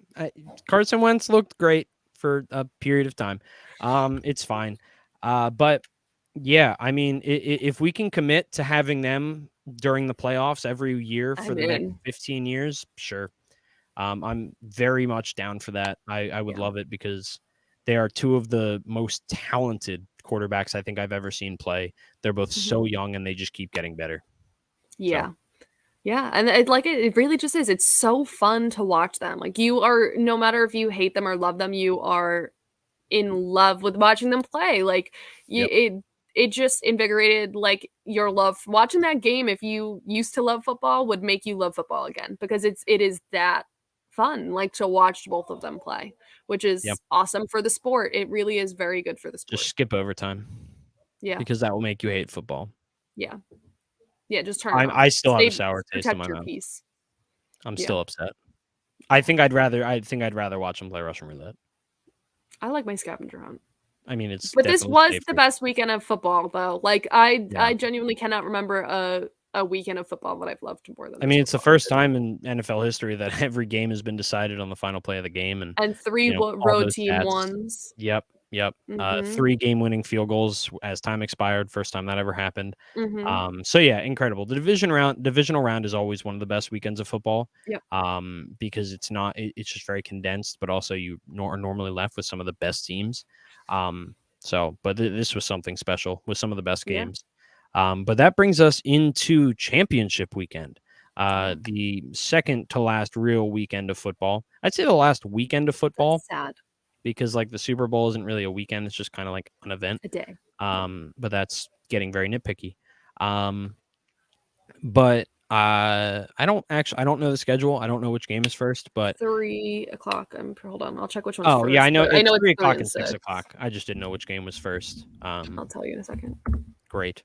Carson Wentz looked great for a period of time. It's fine. But yeah, I mean, if we can commit to having them during the playoffs every year for the next 15 years, sure. I'm very much down for that. I would love it because they are 2 of the most talented quarterbacks I think I've ever seen play. They're both so young and they just keep getting better. Yeah. So. Yeah, and it really just is. It's so fun to watch them. Like, you are, no matter if you hate them or love them, you are in love with watching them play. Like, it just invigorated like your love. Watching that game, if you used to love football, would make you love football again, because it is that fun, like, to watch both of them play, which is awesome for the sport. It really is very good for the sport. Just skip overtime. Yeah, because that will make you hate football. Yeah. Yeah, just turn it off. I still have a sour taste in my mouth. I'm still upset. I think I'd rather watch them play Russian roulette. I like my scavenger hunt. I mean, but this was the best weekend of football, though. Like, I genuinely cannot remember a weekend of football that I've loved more than. I mean, it's the first time in NFL history that every game has been decided on the final play of the game, and 3 road team ones. Yep. 3 game-winning field goals as time expired. First time that ever happened. So yeah, incredible. The divisional round is always one of the best weekends of football. Because it's just very condensed, but also you are normally left with some of the best teams. But this was something special with some of the best games. But that brings us into championship weekend. The second to last real weekend of football. I'd say the last weekend of football. That's sad. Because like the Super Bowl isn't really a weekend; it's just kind of like an event. A day. But that's getting very nitpicky. But I don't know the schedule. I don't know which game is first. But 3 o'clock. Hold on, I'll check which one's first. Oh yeah, I know. I know it's 3 o'clock and 6 o'clock. I just didn't know which game was first. I'll tell you in a second. Great.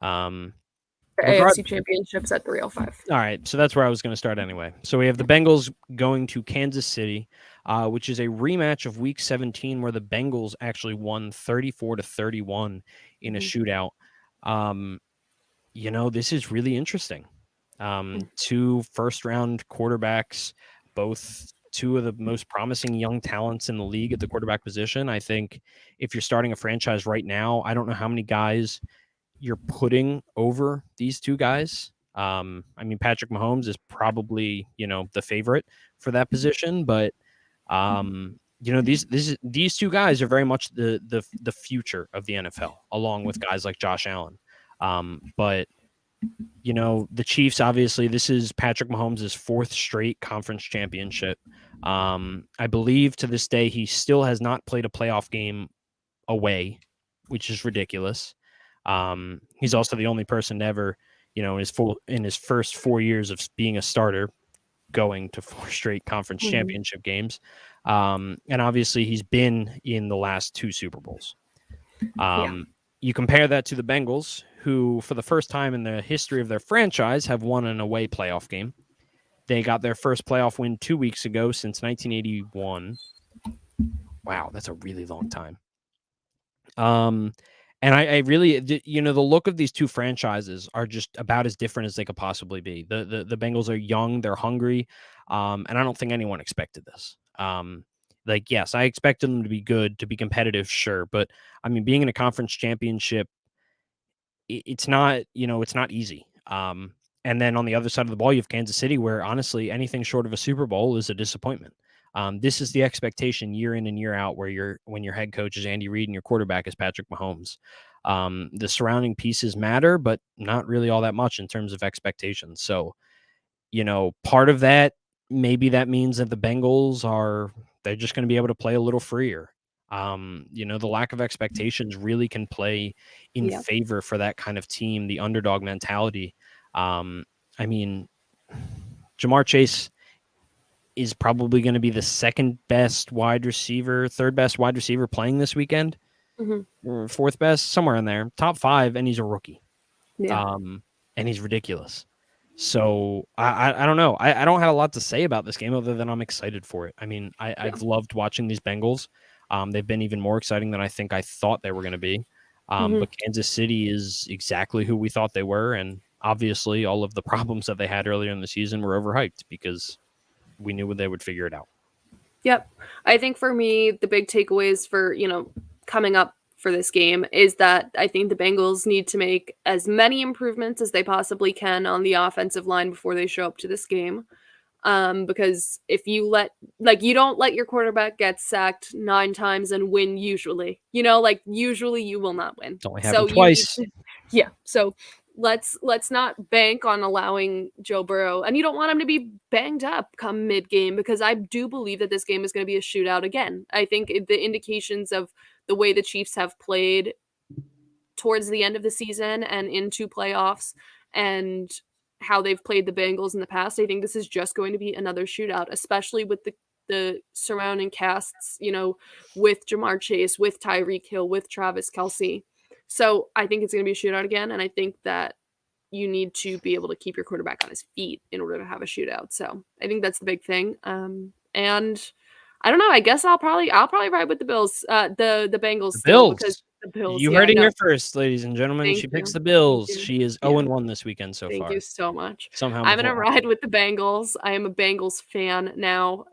AFC Championships at 3:05. All right, so that's where I was going to start anyway. So we have the Bengals going to Kansas City, which is a rematch of Week 17, where the Bengals actually won 34-31 in a shootout. this is really interesting. 2 first-round quarterbacks, both 2 of the most promising young talents in the league at the quarterback position. I think if you're starting a franchise right now, I don't know how many guys you're putting over these 2 guys. Patrick Mahomes is probably, the favorite for that position, but these 2 guys are very much the future of the NFL, along with guys like Josh Allen. But the Chiefs, obviously, this is Patrick Mahomes' 4th straight conference championship. I believe to this day he still has not played a playoff game away, which is ridiculous. He's also the only person to ever, in his first 4 years of being a starter, going to 4 straight conference championship games. And obviously he's been in the last 2 Super Bowls. You compare that to the Bengals, who for the first time in the history of their franchise have won an away playoff game. They got their first playoff win 2 weeks ago since 1981. Wow, that's a really long time. And I really, the look of these 2 franchises are just about as different as they could possibly be. The Bengals are young, they're hungry, and I don't think anyone expected this. Yes, I expected them to be good, to be competitive, sure, but being in a conference championship, it's not, it's not easy. And then on the other side of the ball, you have Kansas City, where honestly, anything short of a Super Bowl is a disappointment. This is the expectation year in and year out, when your head coach is Andy Reid and your quarterback is Patrick Mahomes. The surrounding pieces matter, but not really all that much in terms of expectations. So, part of that, maybe that means that the Bengals they're just going to be able to play a little freer. The lack of expectations really can play in favor for that kind of team, the underdog mentality. Jamar Chase is probably going to be the 2nd best wide receiver, 3rd best wide receiver playing this weekend, or 4th best, somewhere in there, top 5, and he's a rookie. And he's ridiculous. So I don't know. I don't have a lot to say about this game other than I'm excited for it. I've loved watching these Bengals. They've been even more exciting than I thought they were going to be. But Kansas City is exactly who we thought they were. And obviously all of the problems that they had earlier in the season were overhyped because we knew they would figure it out. Yep. I think for me, the big takeaways for, coming up for this game is that I think the Bengals need to make as many improvements as they possibly can on the offensive line before they show up to this game. Because if you you don't let your quarterback get sacked 9 times and win usually, usually you will not win. It's only happened twice. So let's not bank on allowing Joe Burrow, and you don't want him to be banged up come mid-game, because I do believe that this game is going to be a shootout again. I think the indications of the way the Chiefs have played towards the end of the season and into playoffs and how they've played the Bengals in the past, I think this is just going to be another shootout, especially with the surrounding casts, with Jamar Chase, with Tyreek Hill, with Travis Kelce. So I think it's going to be a shootout again, and I think that you need to be able to keep your quarterback on his feet in order to have a shootout. So I think that's the big thing. And I don't know. I guess I'll probably ride with the Bills, the Bengals. The Bills. Because the Bills. You heard it here first, ladies and gentlemen. She picks the Bills. She is 0-1 this weekend so far. Thank you so much. Somehow I'm gonna ride with the Bengals. I am a Bengals fan now.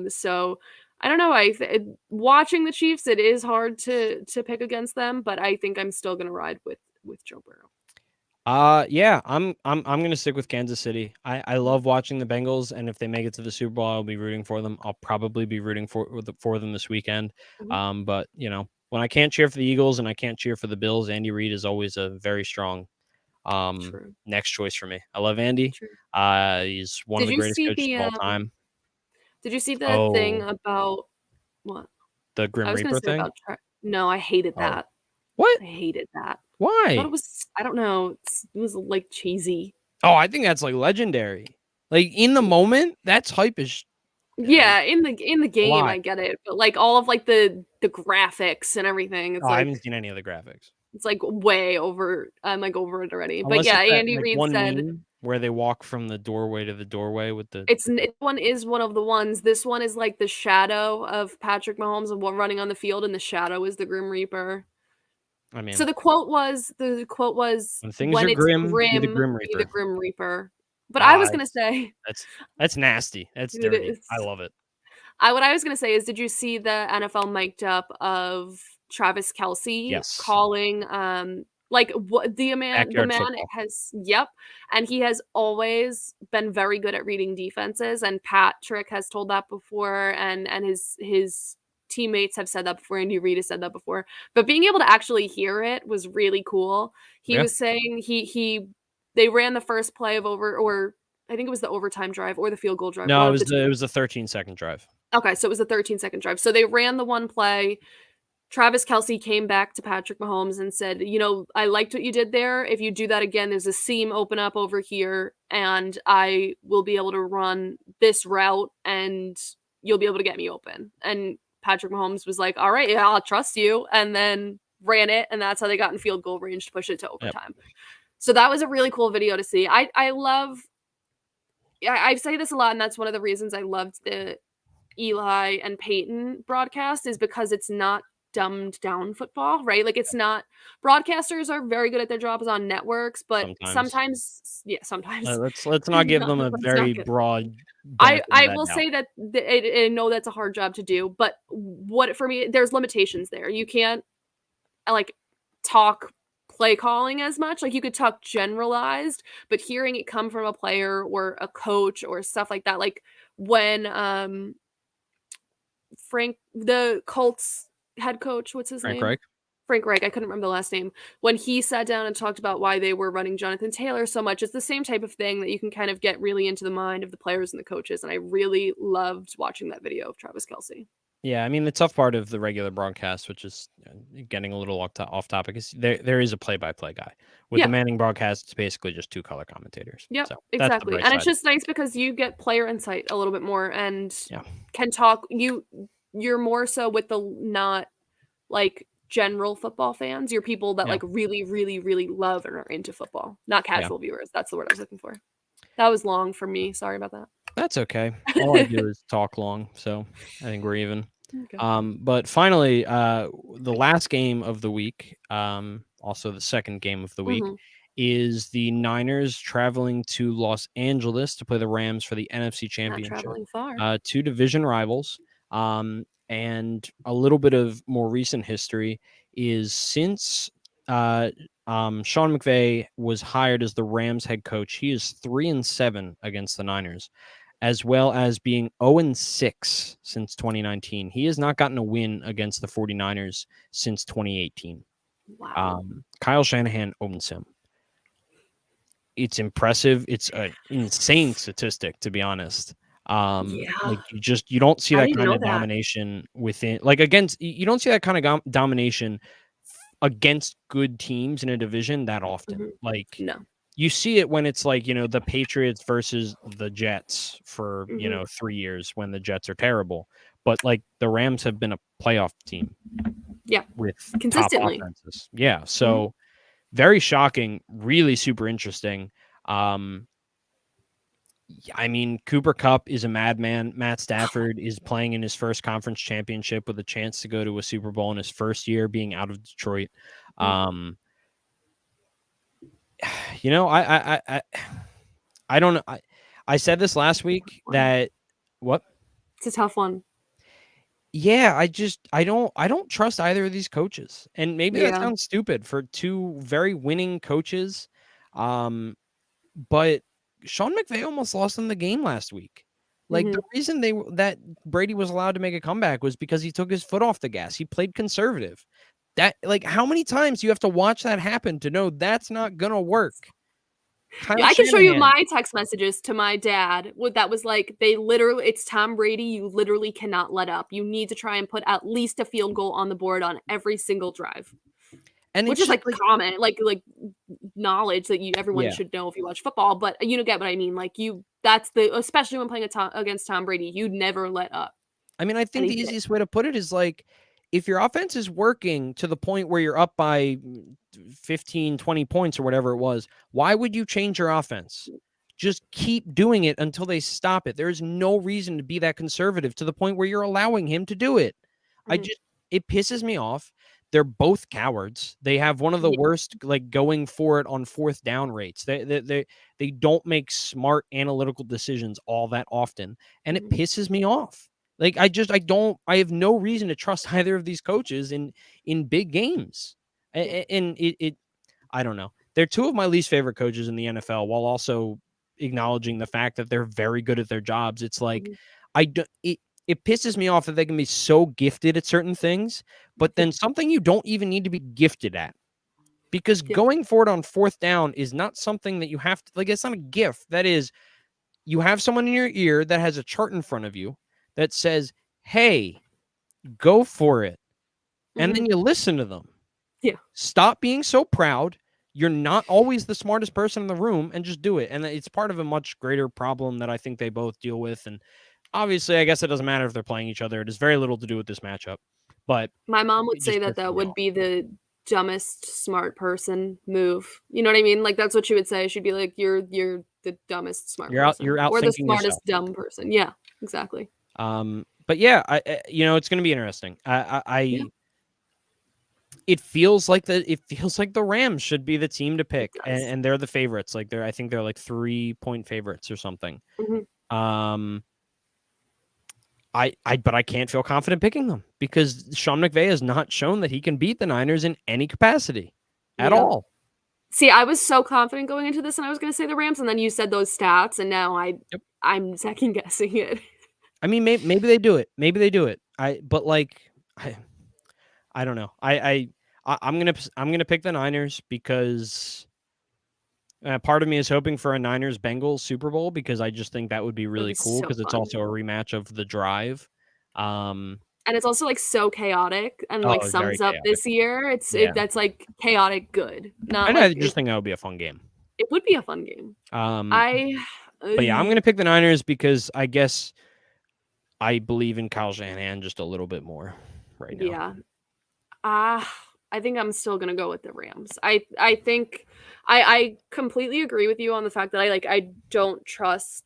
So I don't know. Watching the Chiefs, it is hard to pick against them, but I think I'm still gonna ride with Joe Burrow. Yeah, I'm gonna stick with Kansas City. I love watching the Bengals, and if they make it to the Super Bowl, I'll be rooting for them. I'll probably be rooting for them this weekend. But when I can't cheer for the Eagles and I can't cheer for the Bills, Andy Reid is always a very strong next choice for me. I love Andy. True. He's one of the greatest coaches of all time. Did you see the thing about what? The Grim Reaper thing? No, I hated that. What? I hated that. Why? I thought it was, I don't know. It was like cheesy. Oh, I think that's like legendary. Like in the moment, that's hype as. Yeah, in the game, I get it, but like all of like the graphics and everything. It's I haven't seen any of the graphics. It's like way over. I'm like over it already. Unless but yeah, that, Andy Reid said where they walk from the doorway to the doorway with the. One is one of the ones. This one is like the shadow of Patrick Mahomes and running on the field, and the shadow is the Grim Reaper. I mean, so the quote was when things when are it's grim, be the grim, Grim be the Reaper. Grim Reaper. But I was gonna say That's nasty. That's it dirty. is. I love it. What I was gonna say is, did you see the NFL mic'd up of Travis Kelce Yes. calling like what the man Backyard football. has and he has always been very good at reading defenses, and Patrick has told that before, and his teammates have said that before, and Reed has said that before. But being able to actually hear it was really cool. He Yeah. was saying they ran the first play of or I think it was the overtime drive or the field goal drive. No, it was the 13-second drive. Okay, so it was a 13-second drive. So they ran the one play. Travis Kelce came back to Patrick Mahomes and said, I liked what you did there. If you do that again, there's a seam open up over here, and I will be able to run this route, and you'll be able to get me open. And Patrick Mahomes was like, all right, yeah, I'll trust you, and then ran it, and that's how they got in field goal range to push it to overtime. Yep. So that was a really cool video to see. I say this a lot, and that's one of the reasons I loved the Eli and Payton broadcast, is because it's not dumbed down football, right? Like, it's not, broadcasters are very good at their jobs on networks, but sometimes. Let's not give them a very broad. I will say that I know that's a hard job to do, but for me, there's limitations there. You can't like talk play calling as much. Like, you could talk generalized, but hearing it come from a player or a coach or stuff like that, like when the Colts head coach, what's his name? Frank Reich. I couldn't remember the last name. When he sat down and talked about why they were running Jonathan Taylor so much, it's the same type of thing that you can kind of get really into the mind of the players and the coaches. And I really loved watching that video of Travis Kelce. Yeah, I mean, the tough part of the regular broadcast, which is getting a little off topic, is there is a play-by-play guy. With the Manning broadcast, it's basically just two color commentators. Yeah, so exactly. And it's just nice because you get player insight a little bit more and can talk. You're more so with the not like general football fans. You're people that like really, really, really love and are into football, not casual viewers. That's the word I was looking for. That was long for me. Sorry about that. That's okay. All I do is talk long, so I think we're even. Okay. But finally, the last game of the week, also the second game of the week, is the Niners traveling to Los Angeles to play the Rams for the NFC Championship. Not traveling far. Two division rivals. And a little bit of more recent history is since Sean McVay was hired as the Rams head coach, he is 3-7 against the Niners, as well as being 0-6 since 2019. He has not gotten a win against the 49ers since 2018. Wow. Kyle Shanahan owns him. It's impressive. It's an insane statistic, to be honest. Like you don't see that kind of domination within, like, against, you don't see that kind of domination against good teams in a division that often. Like, no. You see it when it's like, the Patriots versus the Jets for, 3 years when the Jets are terrible. But like the Rams have been a playoff team. Yeah. With consistently. top offenses. Yeah. So very shocking, really super interesting. I mean, Cooper Kupp is a madman. Matt Stafford is playing in his first conference championship with a chance to go to a Super Bowl in his first year being out of Detroit. I don't know. I said this last week that what? It's a tough one. Yeah, I don't trust either of these coaches. And maybe that sounds stupid for two very winning coaches. But Sean McVay almost lost them the game last week. Like the reason that Brady was allowed to make a comeback was because he took his foot off the gas. He played conservative. That, like, how many times do you have to watch that happen to know that's not gonna work? I can show you my text messages to my dad. That was like, it's Tom Brady. You literally cannot let up. You need to try and put at least a field goal on the board on every single drive. And which is like common, like knowledge that everyone should know if you watch football. But you get what I mean. Like especially when playing against Tom Brady, you never let up. I mean, I think the easiest way to put it is like, if your offense is working to the point where you're up by 15, 20 points or whatever it was, why would you change your offense? Just keep doing it until they stop it. There is no reason to be that conservative to the point where you're allowing him to do it. It pisses me off they're both cowards. They have one of the worst like going for it on fourth down rates. They don't make smart analytical decisions all that often, and it pisses me off. Like I have no reason to trust either of these coaches in big games. And it I don't know. They're two of my least favorite coaches in the NFL, while also acknowledging the fact that they're very good at their jobs. It's like it pisses me off that they can be so gifted at certain things, but then something you don't even need to be gifted at. Because going for it on fourth down is not something that you have to, like, it's not a gift. That is, you have someone in your ear that has a chart in front of you that says, hey, go for it. And then you listen to them. Yeah. Stop being so proud. You're not always the smartest person in the room, and just do it. And it's part of a much greater problem that I think they both deal with. And obviously, I guess it doesn't matter if they're playing each other. It has very little to do with this matchup. But my mom would say that would be the dumbest smart person move. You know what I mean? Like, that's what she would say. She'd be like, you're the dumbest smart person. You're out or the smartest yourself. Dumb person. Yeah, exactly. But yeah, it's going to be interesting. It feels like the Rams should be the team to pick, and they're the favorites. Like I think they're like 3-point favorites or something. But I can't feel confident picking them because Sean McVay has not shown that he can beat the Niners in any capacity at all. See, I was so confident going into this, and I was going to say the Rams, and then you said those stats, and now I'm second guessing it. I mean, maybe they do it. Maybe they do it. I don't know. I'm gonna pick the Niners because part of me is hoping for a Niners Bengals Super Bowl because I just think that would be really cool because it's also a rematch of the drive. And it's also like so chaotic and like sums up this year. That's like chaotic good. I just think that would be a fun game. It would be a fun game. But yeah, I'm gonna pick the Niners because I guess I believe in Kyle Shanahan just a little bit more right now. Yeah. I think I'm still gonna go with the Rams. I think I completely agree with you on the fact that I don't trust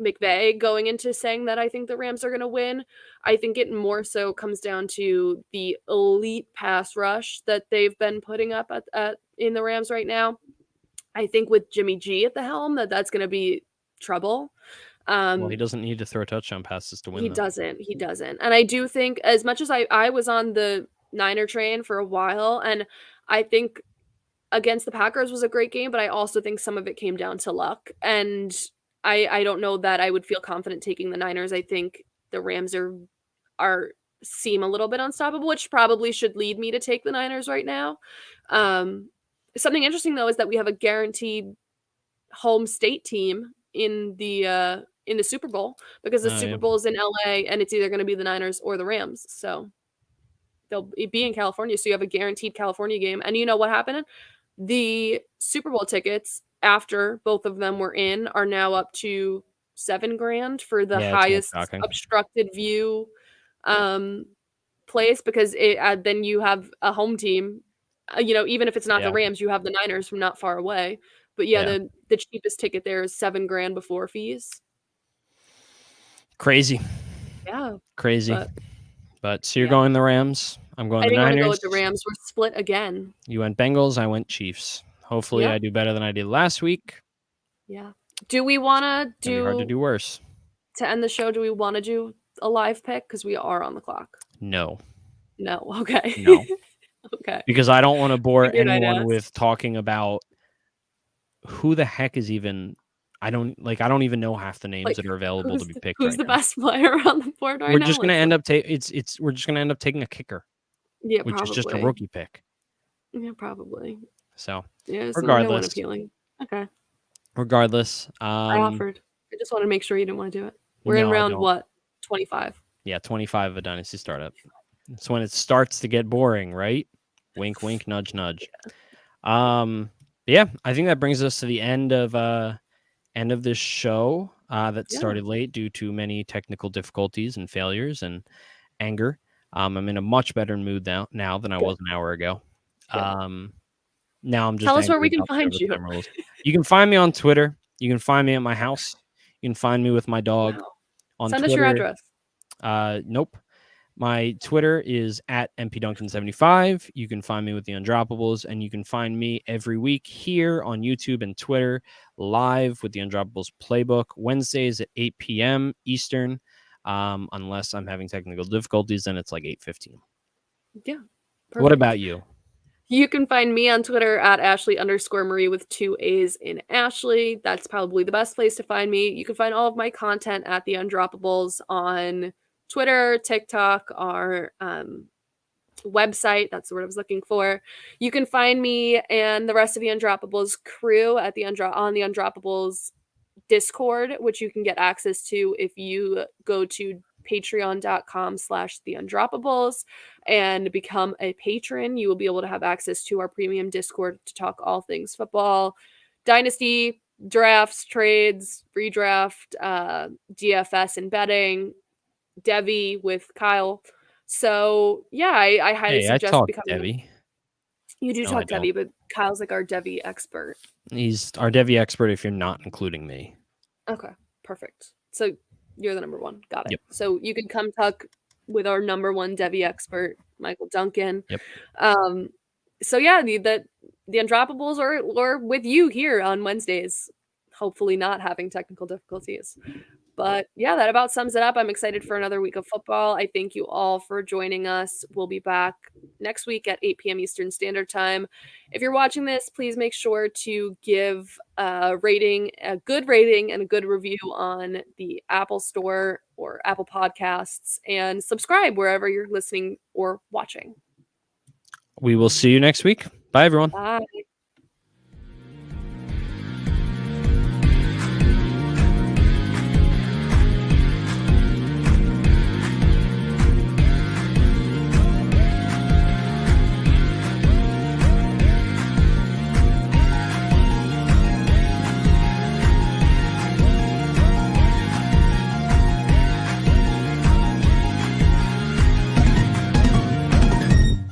McVay going into saying that I think the Rams are gonna win. I think it more so comes down to the elite pass rush that they've been putting up at in the Rams right now. I think with Jimmy G at the helm that's gonna be trouble. Well, he doesn't need to throw touchdown passes to win. He doesn't. And I do think, as much as I was on the Niner train for a while, and I think against the Packers was a great game, but I also think some of it came down to luck. And I don't know that I would feel confident taking the Niners. I think the Rams seem a little bit unstoppable, which probably should lead me to take the Niners right now. Something interesting though is that we have a guaranteed home state team in the Super Bowl because the Super Bowl is in LA and it's either going to be the Niners or the Rams. So they'll be in California. So you have a guaranteed California game. And you know what happened? The Super Bowl tickets after both of them were in are now up to $7,000 for the highest obstructed view place because then you have a home team. Even if it's not the Rams, you have the Niners from not far away. But the cheapest ticket there is $7,000 before fees. Crazy. Yeah. Crazy. But so you're going the Rams. I'm going the Niners. I'm going to go with the Rams. We're split again. You went Bengals. I went Chiefs. Hopefully I do better than I did last week. Yeah. Do we want to do... hard to do worse. To end the show, do we want to do a live pick? Because we are on the clock. No. Okay. No. Okay. Because I don't want to bore anyone with talking about who the heck is even... I don't even know half the names that are available to be picked. Who's the best player on the board right now? We're just gonna end up we're just gonna end up taking a kicker. Yeah, which is just a rookie pick. Yeah, probably. So regardless, appealing. Okay. Regardless, I offered. I just want to make sure you didn't want to do it. We're in round 25. Yeah, 25 of a dynasty startup. It's when it starts to get boring, right? Wink, wink, nudge, nudge. Yeah, I think that brings us to the end of this show that started late due to many technical difficulties and failures and anger. I'm in a much better mood now than I was an hour ago. Now I'm just tell us where we can find you. You can find me on Twitter. You can find me at my house. You can find me with my dog on Send Twitter. Us your address. Nope. My Twitter is at mpduncan75. You can find me with the Undroppables, and you can find me every week here on YouTube and Twitter live with the Undroppables Playbook, Wednesdays at 8 p.m. Eastern. Unless I'm having technical difficulties, then it's like 8:15. Yeah. What Perfect. about you? You can find me on Twitter at Ashley_Marie with 2 A's in Ashley. That's probably the best place to find me. You can find all of my content at the Undroppables on Twitter, TikTok, our website. That's the word I was looking for. You can find me and the rest of the Undroppables crew at the on the Undroppables Discord, which you can get access to if you go to patreon.com/theundroppables and become a patron. You will be able to have access to our premium Discord to talk all things football, dynasty, drafts, trades, redraft, DFS and betting, Devi with Kyle. So yeah, I highly Hey, I suggest talk becoming. Devi. You do No, I talk Devi, but Kyle's like our Devi expert. He's our Devi expert if you're not including me. Okay, perfect. So you're the number one. Got it. Yep. So you can come talk with our number one Devi expert, Michael Duncan. Yep. So yeah, the Undroppables are with you here on Wednesdays. Hopefully not having technical difficulties. But yeah, that about sums it up. I'm excited for another week of football. I thank you all for joining us. We'll be back next week at 8 p.m. Eastern Standard Time. If you're watching this, please make sure to give a good rating and a good review on the Apple Store or Apple Podcasts, and subscribe wherever you're listening or watching. We will see you next week. Bye, everyone. Bye.